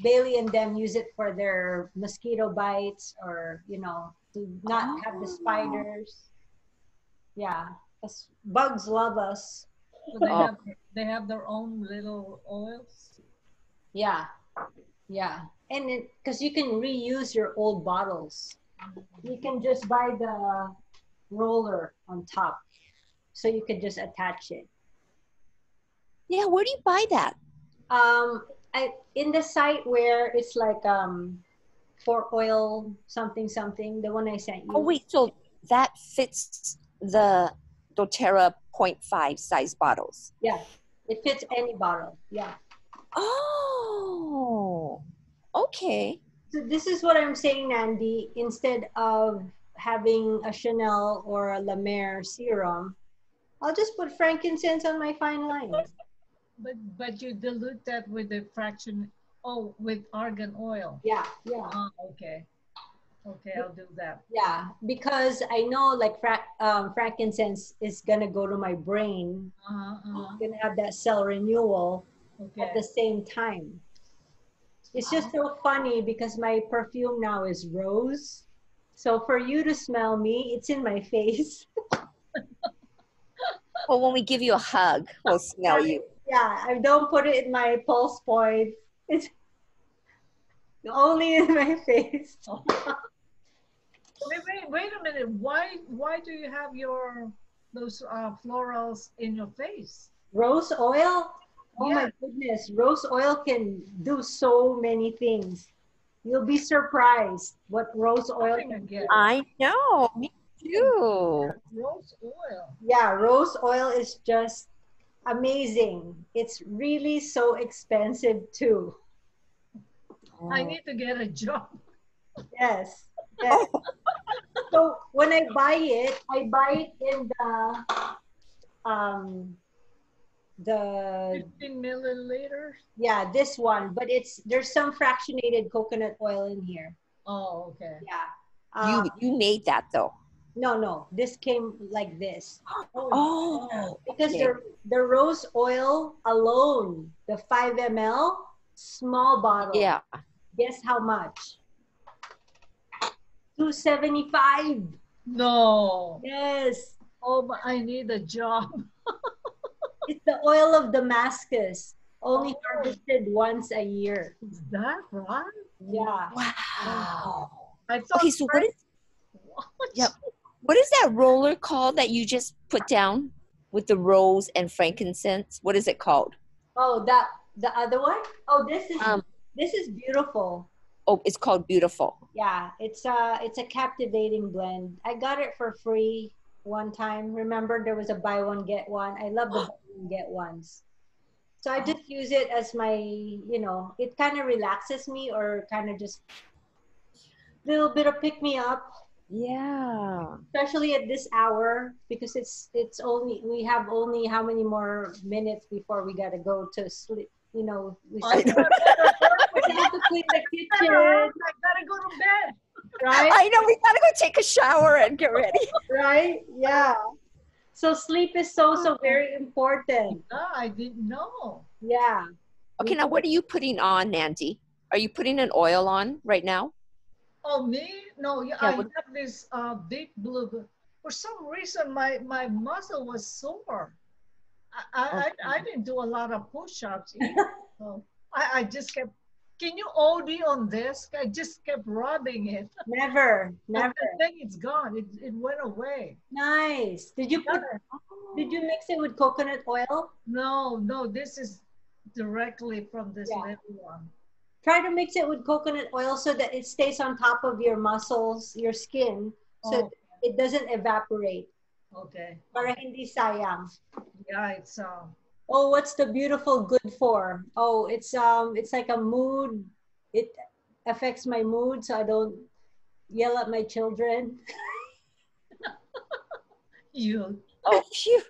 [SPEAKER 2] Bailey and them use it for their mosquito bites, or, to not have the spiders. Yeah. Bugs love us.
[SPEAKER 1] So
[SPEAKER 4] Oh.
[SPEAKER 1] they have their own little oils.
[SPEAKER 2] Yeah, yeah. And because you can reuse your old bottles. You can just buy the roller on top. So you could just attach it.
[SPEAKER 4] Yeah, where do you buy that?
[SPEAKER 2] In the site where it's like for oil something something, the one I sent you.
[SPEAKER 4] Oh, wait, so that fits the doTERRA 0.5 size bottles.
[SPEAKER 2] Yeah, it fits any bottle. Yeah.
[SPEAKER 4] Oh, okay.
[SPEAKER 2] So this is what I'm saying, Nandi. Instead of having a Chanel or a La Mer serum, I'll just put frankincense on my fine lines.
[SPEAKER 1] But you dilute that with the fraction, oh, with argan oil.
[SPEAKER 2] Yeah, yeah.
[SPEAKER 1] Okay. Okay, I'll do that.
[SPEAKER 2] Yeah, because I know like frankincense is gonna go to my brain. Gonna have that cell renewal at the same time. It's just so funny because my perfume now is rose. So for you to smell me, it's in my face.
[SPEAKER 4] Well, when we give you a hug, we'll smell you.
[SPEAKER 2] Yeah, I don't put it in my pulse point. It's only in my face.
[SPEAKER 1] Wait a minute. Why do you have those florals in your face?
[SPEAKER 2] Rose oil? Oh
[SPEAKER 1] Yeah.
[SPEAKER 2] my goodness. Rose oil can do so many things. You'll be surprised what rose oil can do.
[SPEAKER 4] I know, me too.
[SPEAKER 1] Rose oil.
[SPEAKER 2] Yeah, rose oil is just amazing. It's really so expensive too.
[SPEAKER 1] I need to get a job.
[SPEAKER 2] Yes. Yes. So when I buy it in the
[SPEAKER 1] 15 milliliters.
[SPEAKER 2] yeah, this one, but there's some fractionated coconut oil in here.
[SPEAKER 1] Oh, okay.
[SPEAKER 2] Yeah.
[SPEAKER 4] You made that though.
[SPEAKER 2] No, this came like this.
[SPEAKER 4] Oh,
[SPEAKER 2] Because
[SPEAKER 4] okay.
[SPEAKER 2] the rose oil alone, the 5 ml, small bottle.
[SPEAKER 4] Yeah.
[SPEAKER 2] Guess how much? $2.75.
[SPEAKER 1] No.
[SPEAKER 2] Yes.
[SPEAKER 1] Oh, but I need a job.
[SPEAKER 2] It's the oil of Damascus, only harvested once a year.
[SPEAKER 1] Is that right?
[SPEAKER 2] Yeah.
[SPEAKER 4] Wow.
[SPEAKER 1] I thought.
[SPEAKER 4] Okay, so what is that roller called that you just put down with the rose and frankincense? What is it called?
[SPEAKER 2] Oh, the other one? Oh, this is beautiful.
[SPEAKER 4] Oh, it's called Beautiful.
[SPEAKER 2] Yeah, it's a captivating blend. I got it for free one time. Remember, there was a buy one get one. I love the buy one get ones. So I just use it as my, it kind of relaxes me, or kind of just a little bit of pick me up.
[SPEAKER 4] Yeah.
[SPEAKER 2] Especially at this hour, because we have only how many more minutes before we gotta go to sleep. We have to clean the kitchen.
[SPEAKER 1] I gotta go to bed.
[SPEAKER 2] Right?
[SPEAKER 4] I know, we gotta go take a shower and get ready.
[SPEAKER 2] Right? Yeah. So sleep is so very important.
[SPEAKER 1] I didn't know.
[SPEAKER 2] Yeah.
[SPEAKER 4] Okay, now what are you putting on, Nandy? Are you putting an oil on right now?
[SPEAKER 1] Oh, me? No, I have this deep blue. But for some reason, my muscle was sore. I didn't do a lot of push-ups either. So I just kept. Can you OD on this? I just kept rubbing it.
[SPEAKER 2] Never.
[SPEAKER 1] I think it's gone. It went away.
[SPEAKER 2] Nice. Did you mix it with coconut oil?
[SPEAKER 1] No, this is directly from this little one.
[SPEAKER 2] Try to mix it with coconut oil so that it stays on top of your muscles, your skin, so it doesn't evaporate.
[SPEAKER 1] Okay.
[SPEAKER 2] Para hindi sayang.
[SPEAKER 1] Yeah, it's
[SPEAKER 2] Oh, what's the beautiful good for? Oh, it's like a mood. It affects my mood, so I don't yell at my children.
[SPEAKER 1] you.
[SPEAKER 4] Oh, phew.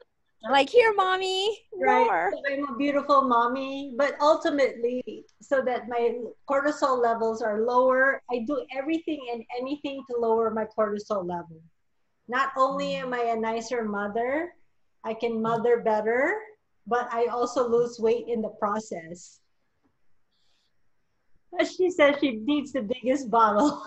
[SPEAKER 4] Like, here, mommy.
[SPEAKER 2] Right.
[SPEAKER 4] More.
[SPEAKER 2] I'm a beautiful mommy, but ultimately, so that my cortisol levels are lower, I do everything and anything to lower my cortisol level. Not only am I a nicer mother, I can mother better, but I also lose weight in the process. She says she needs the biggest bottle.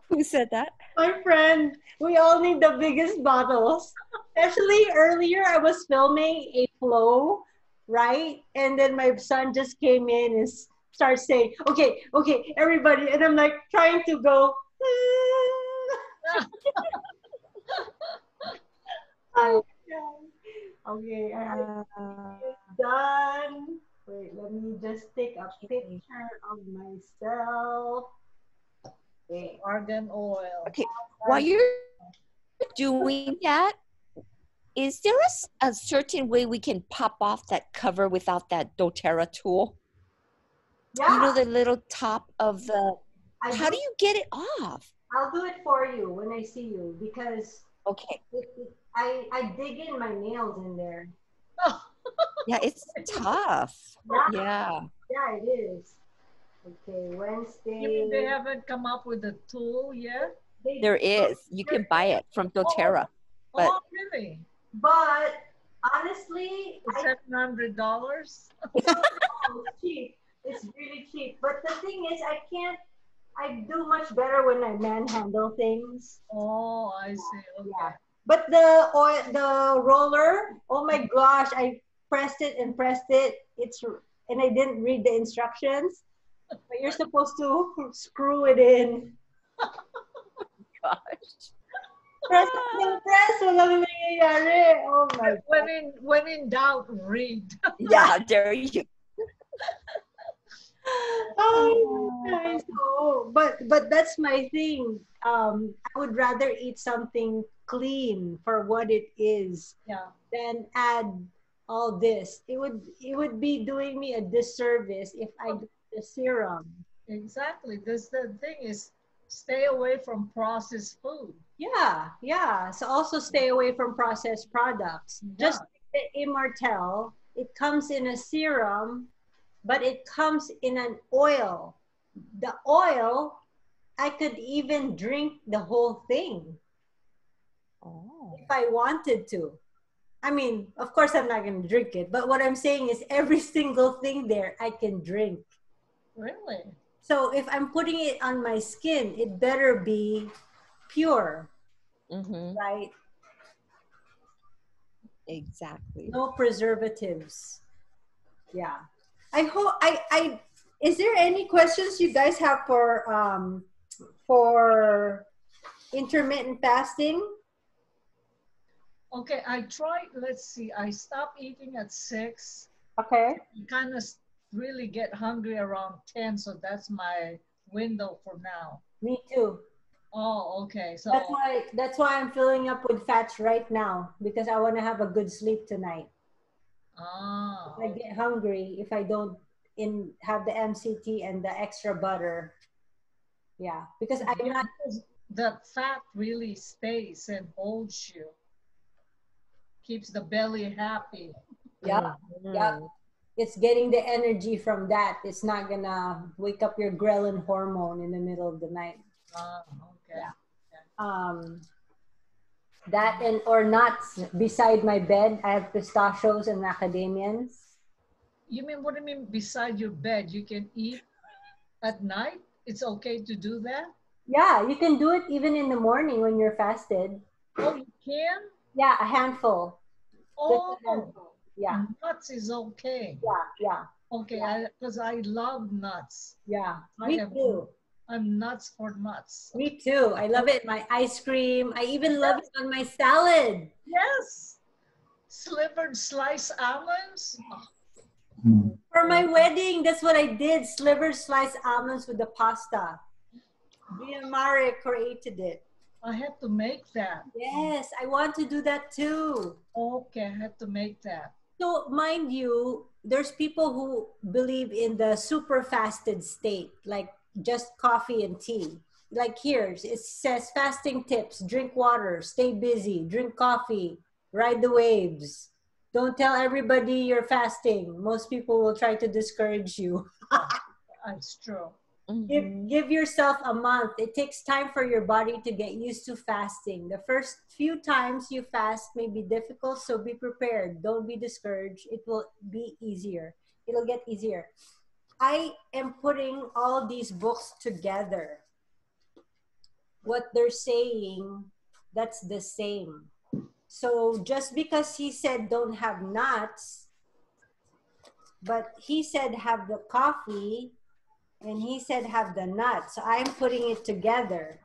[SPEAKER 4] Who said that?
[SPEAKER 2] My friend, we all need the biggest bottles. Especially earlier, I was filming a flow, right? And then my son just came in and starts saying, "Okay, okay, everybody," and I'm like trying to go.
[SPEAKER 1] Oh,
[SPEAKER 2] Okay, done. Wait, let me just take a picture of myself. Okay.
[SPEAKER 1] argan oil.
[SPEAKER 4] Okay, while you're doing that, is there a certain way we can pop off that cover without that doTERRA tool?
[SPEAKER 2] Yeah.
[SPEAKER 4] You know, the little top of the, how do
[SPEAKER 2] do
[SPEAKER 4] you get it off?
[SPEAKER 2] I'll do it for you when I see you because
[SPEAKER 4] Okay.
[SPEAKER 2] I dig in my nails in there.
[SPEAKER 1] Oh,
[SPEAKER 4] Yeah, it's tough. Yeah.
[SPEAKER 2] Yeah, it is. Okay,
[SPEAKER 1] you
[SPEAKER 2] Wednesday.
[SPEAKER 1] mean they haven't come up with a tool yet?
[SPEAKER 4] There is. You can buy it from doTERRA. But
[SPEAKER 1] Oh, really?
[SPEAKER 2] But honestly,
[SPEAKER 1] $700?
[SPEAKER 2] it's cheap. It's really cheap. But the thing is, I do much better when I manhandle things.
[SPEAKER 1] Oh, I see. Okay.
[SPEAKER 2] Yeah. But the roller, oh my gosh, I pressed it and pressed it. And I didn't read the instructions. But you're supposed to screw it in.
[SPEAKER 4] gosh.
[SPEAKER 2] Press and press, walang nangyayari. Oh my god.
[SPEAKER 1] When in doubt, read.
[SPEAKER 4] Yeah, there you
[SPEAKER 2] Oh, so, but that's my thing. I would rather eat something clean for what it is
[SPEAKER 1] Yeah,
[SPEAKER 2] than add all this. It would be doing me a disservice if I do the serum.
[SPEAKER 1] exactly. This the thing is, stay away from processed food.
[SPEAKER 2] Yeah, yeah. So also stay away from processed products.
[SPEAKER 1] Yeah.
[SPEAKER 2] Just like the Immortel, it comes in a serum, but it comes in an oil. The oil, I could even drink the whole thing
[SPEAKER 4] Oh.
[SPEAKER 2] if I wanted to. I mean, of course, I'm not going to drink it, but what I'm saying is every single thing there I can drink.
[SPEAKER 1] Really?
[SPEAKER 2] So if I'm putting it on my skin, it better be pure, right?
[SPEAKER 4] Exactly.
[SPEAKER 2] No preservatives. Yeah. I hope I is there any questions you guys have for intermittent fasting?
[SPEAKER 1] Okay, I tried, let's see, I stopped eating at 6.
[SPEAKER 2] Okay.
[SPEAKER 1] I kind of really get hungry around 10, so that's my window for now.
[SPEAKER 2] Me too.
[SPEAKER 1] Oh, okay. So
[SPEAKER 2] That's why I'm filling up with fats right now because I want to have a good sleep tonight.
[SPEAKER 1] ah,
[SPEAKER 2] I get hungry if I don't have the MCT and the extra butter. Yeah, because I'm not.
[SPEAKER 1] because the fat really stays and holds you, keeps the belly happy.
[SPEAKER 2] Yeah, yeah. It's getting the energy from that. It's not gonna wake up your ghrelin hormone in the middle of the night.
[SPEAKER 1] Ah, okay.
[SPEAKER 2] Yeah. That and or nuts beside my bed. I have pistachios and macadamians.
[SPEAKER 1] You mean, what do you mean beside your bed? You can eat at night? It's okay to do that?
[SPEAKER 2] Yeah, you can do it even in the morning when you're fasted.
[SPEAKER 1] Oh, you can?
[SPEAKER 2] Yeah, a handful. Just
[SPEAKER 1] Oh,
[SPEAKER 2] a handful. Yeah,
[SPEAKER 1] nuts is okay.
[SPEAKER 2] yeah.
[SPEAKER 1] Okay, because I love nuts.
[SPEAKER 2] Yeah,
[SPEAKER 1] I
[SPEAKER 2] me
[SPEAKER 1] am,
[SPEAKER 2] too.
[SPEAKER 1] I'm nuts for nuts.
[SPEAKER 2] Me too. I love it in my ice cream. I even love it on my salad.
[SPEAKER 1] Yes. Slivered sliced almonds. Oh,
[SPEAKER 2] For my wedding, that's what I did. Slivered sliced almonds with the pasta. Via Mare created it.
[SPEAKER 1] I had to make that.
[SPEAKER 2] Yes, I want to do that too.
[SPEAKER 1] Okay, I had to make that.
[SPEAKER 2] So, mind you, there's people who believe in the super fasted state, like just coffee and tea. Like here, it says fasting tips: drink water, stay busy, drink coffee, ride the waves. Don't tell everybody you're fasting. Most people will try to discourage you.
[SPEAKER 1] That's true.
[SPEAKER 2] Give yourself a month. It takes time for your body to get used to fasting. The first few times you fast may be difficult, so be prepared. Don't be discouraged. It will be easier. It'll get easier. I am putting all these books together. What they're saying, that's the same.
[SPEAKER 6] So just because he said don't have nuts, but he said have the coffee, and he said have the nuts. So I'm putting it together,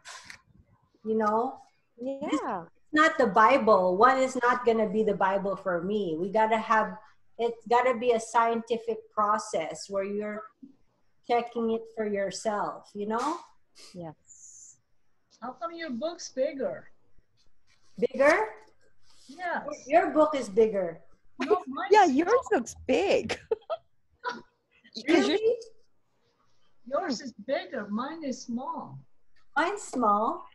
[SPEAKER 6] you know?
[SPEAKER 4] Yeah.
[SPEAKER 6] It's not the Bible. One is not going to be the Bible for me. We got to have, it's got to be a scientific process where you're checking it for yourself, you know?
[SPEAKER 4] Yes.
[SPEAKER 1] How come your book's bigger?
[SPEAKER 6] Bigger?
[SPEAKER 1] Yes.
[SPEAKER 6] Your book is bigger.
[SPEAKER 1] No, mine's
[SPEAKER 4] Yeah, yours looks big. Because you're
[SPEAKER 6] Really?
[SPEAKER 1] yours is bigger. Mine is small.
[SPEAKER 6] Mine's small.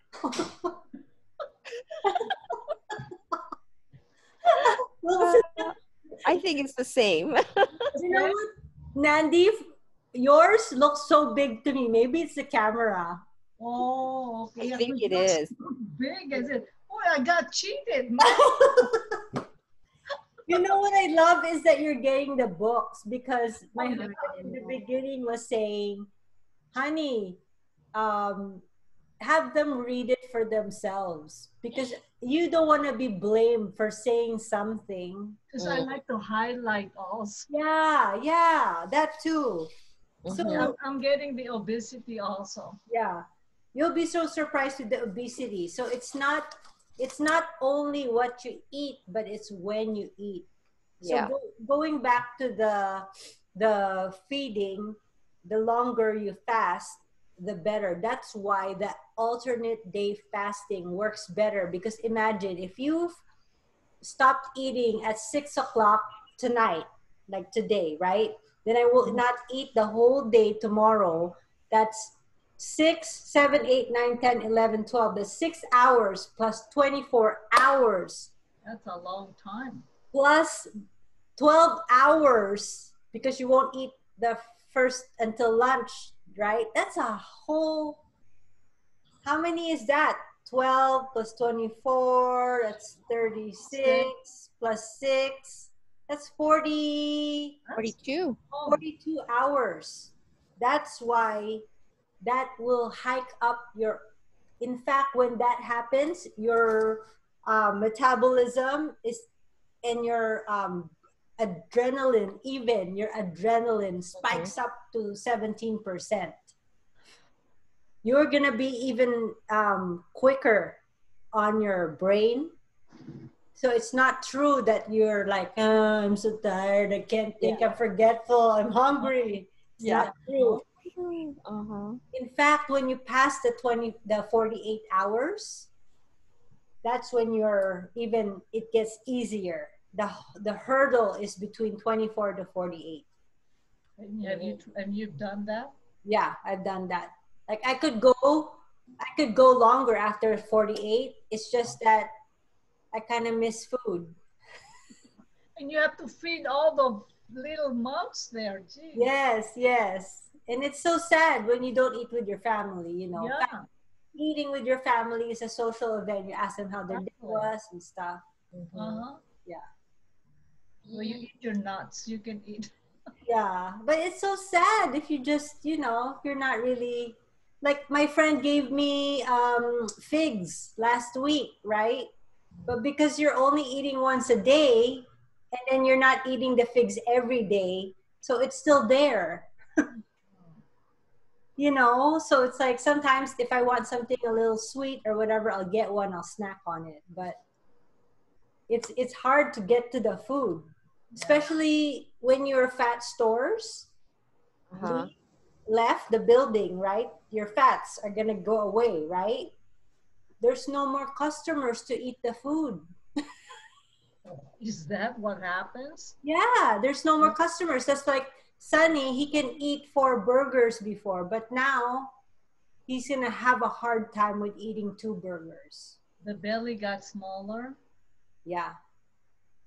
[SPEAKER 6] Well,
[SPEAKER 4] I think it's the same.
[SPEAKER 6] you know what, Nandi? Yours looks so big to me. Maybe it's the camera.
[SPEAKER 1] Oh, okay.
[SPEAKER 4] I think it
[SPEAKER 1] Yours
[SPEAKER 4] is.
[SPEAKER 1] big as it. Oh, I got cheated.
[SPEAKER 6] You know what I love is that you're getting the books, because my husband in the beginning was saying, honey, have them read it for themselves, because you don't want to be blamed for saying something.
[SPEAKER 1] Because I like to highlight also.
[SPEAKER 6] Yeah, that too. So
[SPEAKER 1] I'm getting the obesity also.
[SPEAKER 6] yeah, you'll be so surprised with the obesity. So it's not only what you eat, but it's when you eat. So
[SPEAKER 4] Yeah.
[SPEAKER 6] going back to the feeding, the longer you fast, the better. That's why the alternate day fasting works better, because imagine if you've stopped eating at 6 o'clock tonight, like today, right? Then I will not eat the whole day tomorrow. That's 6, 7, 8, 9, 10, 11, 12. That's 6 hours plus 24 hours.
[SPEAKER 1] That's a long time.
[SPEAKER 6] Plus 12 hours, because you won't eat the first until lunch, right? That's a whole, how many is that? 12 plus 24, that's 36 plus 6, that's
[SPEAKER 4] 42.
[SPEAKER 6] 42 hours. That's why that will hike up your, in fact, when that happens, your metabolism is, and your adrenaline, even your adrenaline spikes up to 17%. You're gonna be even quicker on your brain. So it's not true that you're like, oh, I'm so tired, I can't think, I'm forgetful, I'm hungry. It's not true. In fact, when you pass the 48 hours, that's when you're even, it gets easier. The hurdle is between 24 to 48.
[SPEAKER 1] And you've done that?
[SPEAKER 6] Yeah, I've done that. Like I could go longer after 48. It's just that I kind of miss food.
[SPEAKER 1] And you have to feed all the little mouths there. Gee.
[SPEAKER 6] Yes. And it's so sad when you don't eat with your family, you know.
[SPEAKER 1] Yeah.
[SPEAKER 6] Eating with your family is a social event. You ask them how their day was and stuff. Yeah.
[SPEAKER 1] Well, you eat your nuts. You can eat.
[SPEAKER 6] Yeah, but it's so sad if you just, you know, if you're not really, like my friend gave me figs last week, right? But because you're only eating once a day, and then you're not eating the figs every day, so it's still there. You know, so it's like sometimes if I want something a little sweet or whatever, I'll get one, I'll snack on it. But it's hard to get to the food, especially when your fat stores left the building, right? Your fats are gonna go away, right? There's no more customers to eat the food.
[SPEAKER 1] Is that what happens?
[SPEAKER 6] Yeah, there's no more customers. That's like Sunny, he can eat 4 burgers before, but now he's gonna have a hard time with eating 2 burgers.
[SPEAKER 1] The belly got smaller?
[SPEAKER 6] Yeah.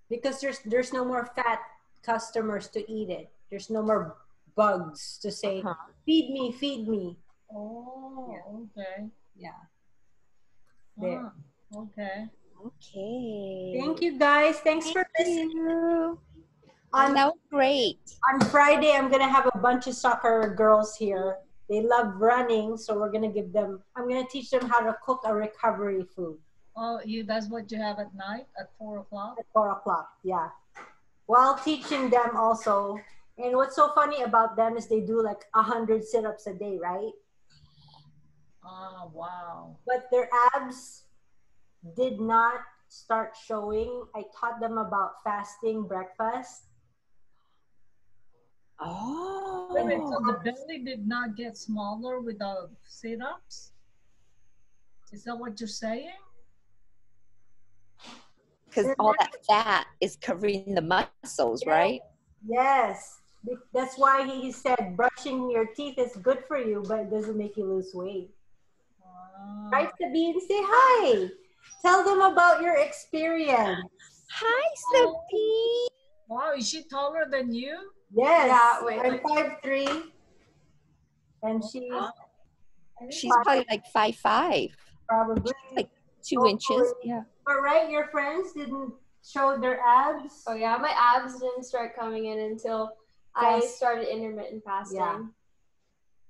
[SPEAKER 6] Because there's no more fat customers to eat it. There's no more bugs to say, feed me, feed me.
[SPEAKER 1] Oh, okay.
[SPEAKER 6] Yeah. There.
[SPEAKER 1] Okay.
[SPEAKER 6] Thank you guys. Thanks for listening.
[SPEAKER 4] That was great.
[SPEAKER 6] On Friday, I'm going to have a bunch of soccer girls here. They love running, so I'm going to teach them how to cook a recovery food.
[SPEAKER 1] Oh, that's what you have at night at 4 o'clock?
[SPEAKER 6] At 4 o'clock, yeah. While teaching them also. And what's so funny about them is they do like 100 sit-ups a day, right?
[SPEAKER 1] Oh, wow.
[SPEAKER 6] But their abs did not start showing. I taught them about fasting breakfast.
[SPEAKER 4] Oh.
[SPEAKER 1] Wait, wait, so the belly did not get smaller with the sit-ups? Is that what you're saying?
[SPEAKER 4] Because all that fat is covering the muscles, right?
[SPEAKER 6] Yes. That's why he said brushing your teeth is good for you, but it doesn't make you lose weight.
[SPEAKER 1] Wow.
[SPEAKER 6] Right, Sabine? Say hi. Tell them about your experience.
[SPEAKER 4] Hi, Sabine.
[SPEAKER 1] Wow, is she taller than you?
[SPEAKER 6] Yes.
[SPEAKER 2] Yeah, wait.
[SPEAKER 6] I'm 5'3". And
[SPEAKER 4] She's probably like 5'5".
[SPEAKER 6] probably
[SPEAKER 4] Like 2 inches. Yeah.
[SPEAKER 6] But right, your friends didn't show their abs.
[SPEAKER 2] Oh yeah, my abs didn't start coming in until I started intermittent fasting.
[SPEAKER 6] Yeah.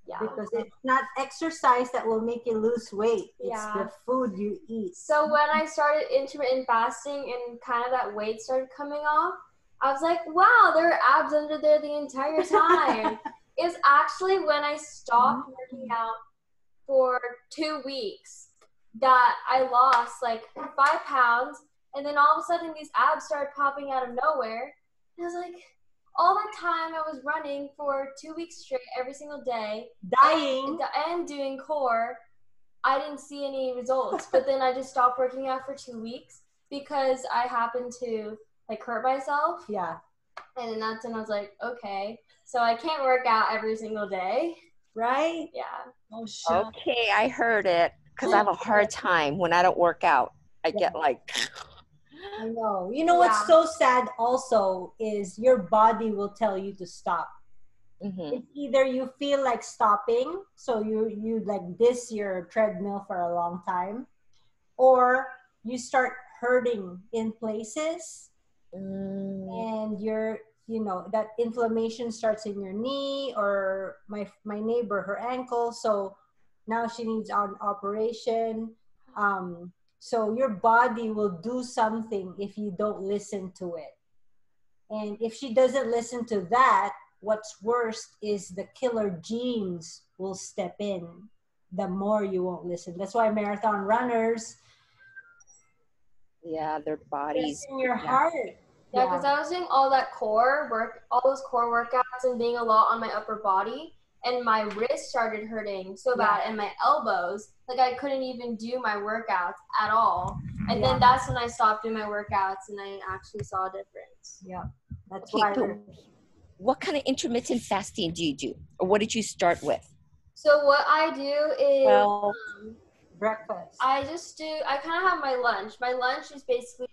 [SPEAKER 2] Yeah.
[SPEAKER 6] Because it's not exercise that will make you lose weight. It's
[SPEAKER 2] Yeah.
[SPEAKER 6] the food you eat.
[SPEAKER 2] So when I started intermittent fasting and kind of that weight started coming off, I was like, wow, there are abs under there the entire time. It's actually when I stopped working out for 2 weeks that I lost like 5 pounds, and then all of a sudden these abs started popping out of nowhere. And I was like, all the time I was running for 2 weeks straight every single day,
[SPEAKER 6] dying
[SPEAKER 2] and doing core, I didn't see any results. But then I just stopped working out for 2 weeks because I happened to like hurt myself.
[SPEAKER 6] Yeah.
[SPEAKER 2] And then that's when I was like, okay, so I can't work out every single day.
[SPEAKER 6] Right?
[SPEAKER 2] Yeah.
[SPEAKER 1] Oh, shit.
[SPEAKER 4] Okay, I heard it. Because I have a hard time when I don't work out. I get like...
[SPEAKER 6] I know. You know what's so sad also is your body will tell you to stop.
[SPEAKER 4] Mm-hmm.
[SPEAKER 6] It's either you feel like stopping, so you like this your treadmill for a long time, or you start hurting in places, and that inflammation starts in your knee, or my neighbor, her ankle, so now she needs an operation. So your body will do something if you don't listen to it. And if she doesn't listen to that, what's worst is the killer genes will step in the more you won't listen. That's why marathon runners,
[SPEAKER 4] their bodies.
[SPEAKER 6] in your heart.
[SPEAKER 2] Yeah, because I was doing all that core work, all those core workouts, and being a lot on my upper body, and my wrist started hurting so bad, and my elbows, like I couldn't even do my workouts at all. And then that's when I stopped doing my workouts, and I actually saw a difference.
[SPEAKER 6] Yeah, that's
[SPEAKER 4] Okay,
[SPEAKER 6] why.
[SPEAKER 4] what kind of intermittent fasting do you do, or what did you start with?
[SPEAKER 2] So what I do is
[SPEAKER 6] breakfast.
[SPEAKER 2] I kind of have my lunch. My lunch is basically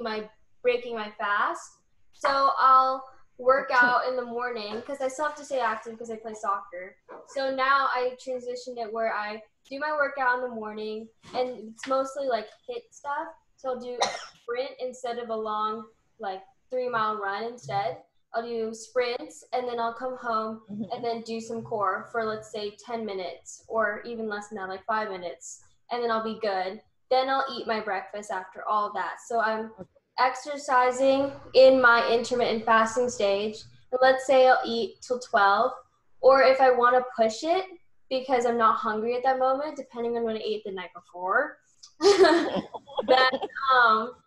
[SPEAKER 2] breaking my fast. So I'll work out in the morning because I still have to stay active because I play soccer. So now I transitioned it where I do my workout in the morning, and it's mostly like HIIT stuff. So I'll do a sprint instead of a long like 3-mile run instead. I'll do sprints, and then I'll come home and then do some core for, let's say, 10 minutes or even less than that, like 5 minutes, and then I'll be good. Then I'll eat my breakfast after all that. So I'm exercising in my intermittent fasting stage. And let's say I'll eat till 12, or if I want to push it because I'm not hungry at that moment, depending on what I ate the night before, then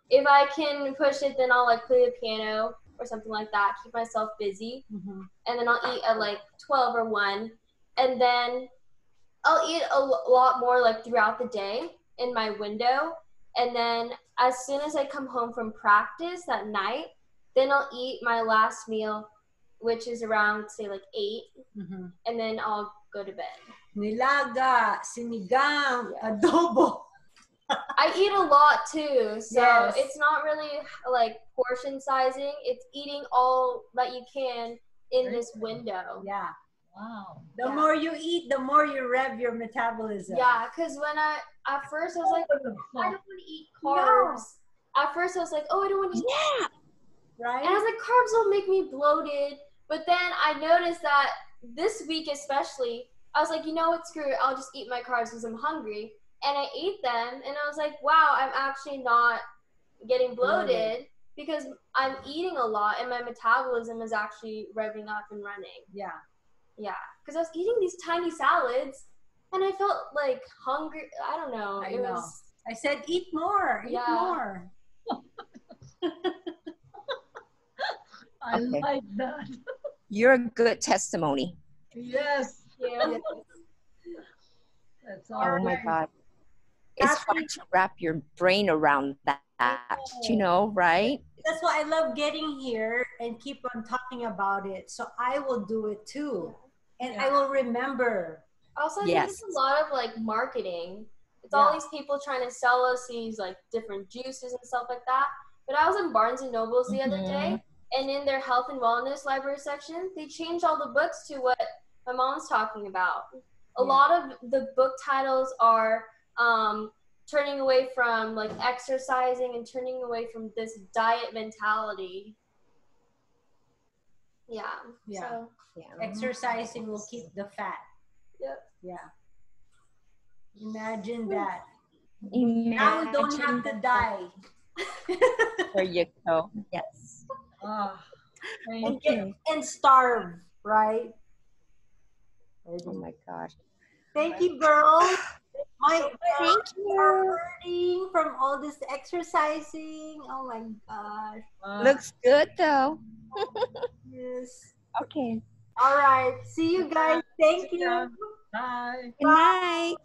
[SPEAKER 2] if I can push it, then I'll like play the piano or something like that, keep myself busy, and then I'll eat at like 12 or 1, and then I'll eat a lot more like throughout the day in my window, and then as soon as I come home from practice that night, then I'll eat my last meal, which is around, say, like 8, and then I'll go to bed.
[SPEAKER 6] Nilaga, sinigang, adobo.
[SPEAKER 2] I eat a lot too, so it's not really like portion sizing. It's eating all that you can in this window.
[SPEAKER 6] Yeah.
[SPEAKER 1] Wow.
[SPEAKER 6] The more you eat, the more you rev your metabolism.
[SPEAKER 2] Yeah, because at first I was like, I don't want to eat carbs. At first I was like, oh, I don't want to eat carbs.
[SPEAKER 6] Right?
[SPEAKER 2] And I was like, carbs will make me bloated. But then I noticed that this week especially, I was like, you know what, screw it. I'll just eat my carbs because I'm hungry.
[SPEAKER 7] and I ate them, and I was like, wow, I'm actually not getting bloated because I'm eating a lot, and my metabolism is actually revving up and running.
[SPEAKER 6] Yeah.
[SPEAKER 7] Yeah, because I was eating these tiny salads, and I felt like hungry. I don't know.
[SPEAKER 6] I know. I said, eat more, eat more.
[SPEAKER 1] I like that.
[SPEAKER 4] You're a good testimony.
[SPEAKER 1] Yes.
[SPEAKER 7] Yeah.
[SPEAKER 1] That's all.
[SPEAKER 4] Oh my God. It's hard to wrap your brain around that, you know, right?
[SPEAKER 6] That's why I love getting here and keep on talking about it. So I will do it too. And I will remember.
[SPEAKER 7] Also, I think it's a lot of like marketing. It's all these people trying to sell us these like different juices and stuff like that. But I was in Barnes and Nobles the other day, and in their health and wellness library section, they changed all the books to what my mom's talking about. A lot of the book titles are turning away from like exercising and turning away from this diet mentality. Yeah. So,
[SPEAKER 6] exercising will keep the fat.
[SPEAKER 7] Yep.
[SPEAKER 6] Yeah. Imagine that. Now we don't have to die.
[SPEAKER 4] There you go. Yes.
[SPEAKER 6] And starve, right?
[SPEAKER 4] Oh my gosh.
[SPEAKER 6] Thank you, girls.
[SPEAKER 4] Thank you.
[SPEAKER 6] Are hurting from all this exercising. Oh my gosh.
[SPEAKER 4] Looks good though.
[SPEAKER 6] Yes.
[SPEAKER 4] Okay.
[SPEAKER 6] All right. See you guys. Thank you.
[SPEAKER 1] Bye.
[SPEAKER 4] Good night.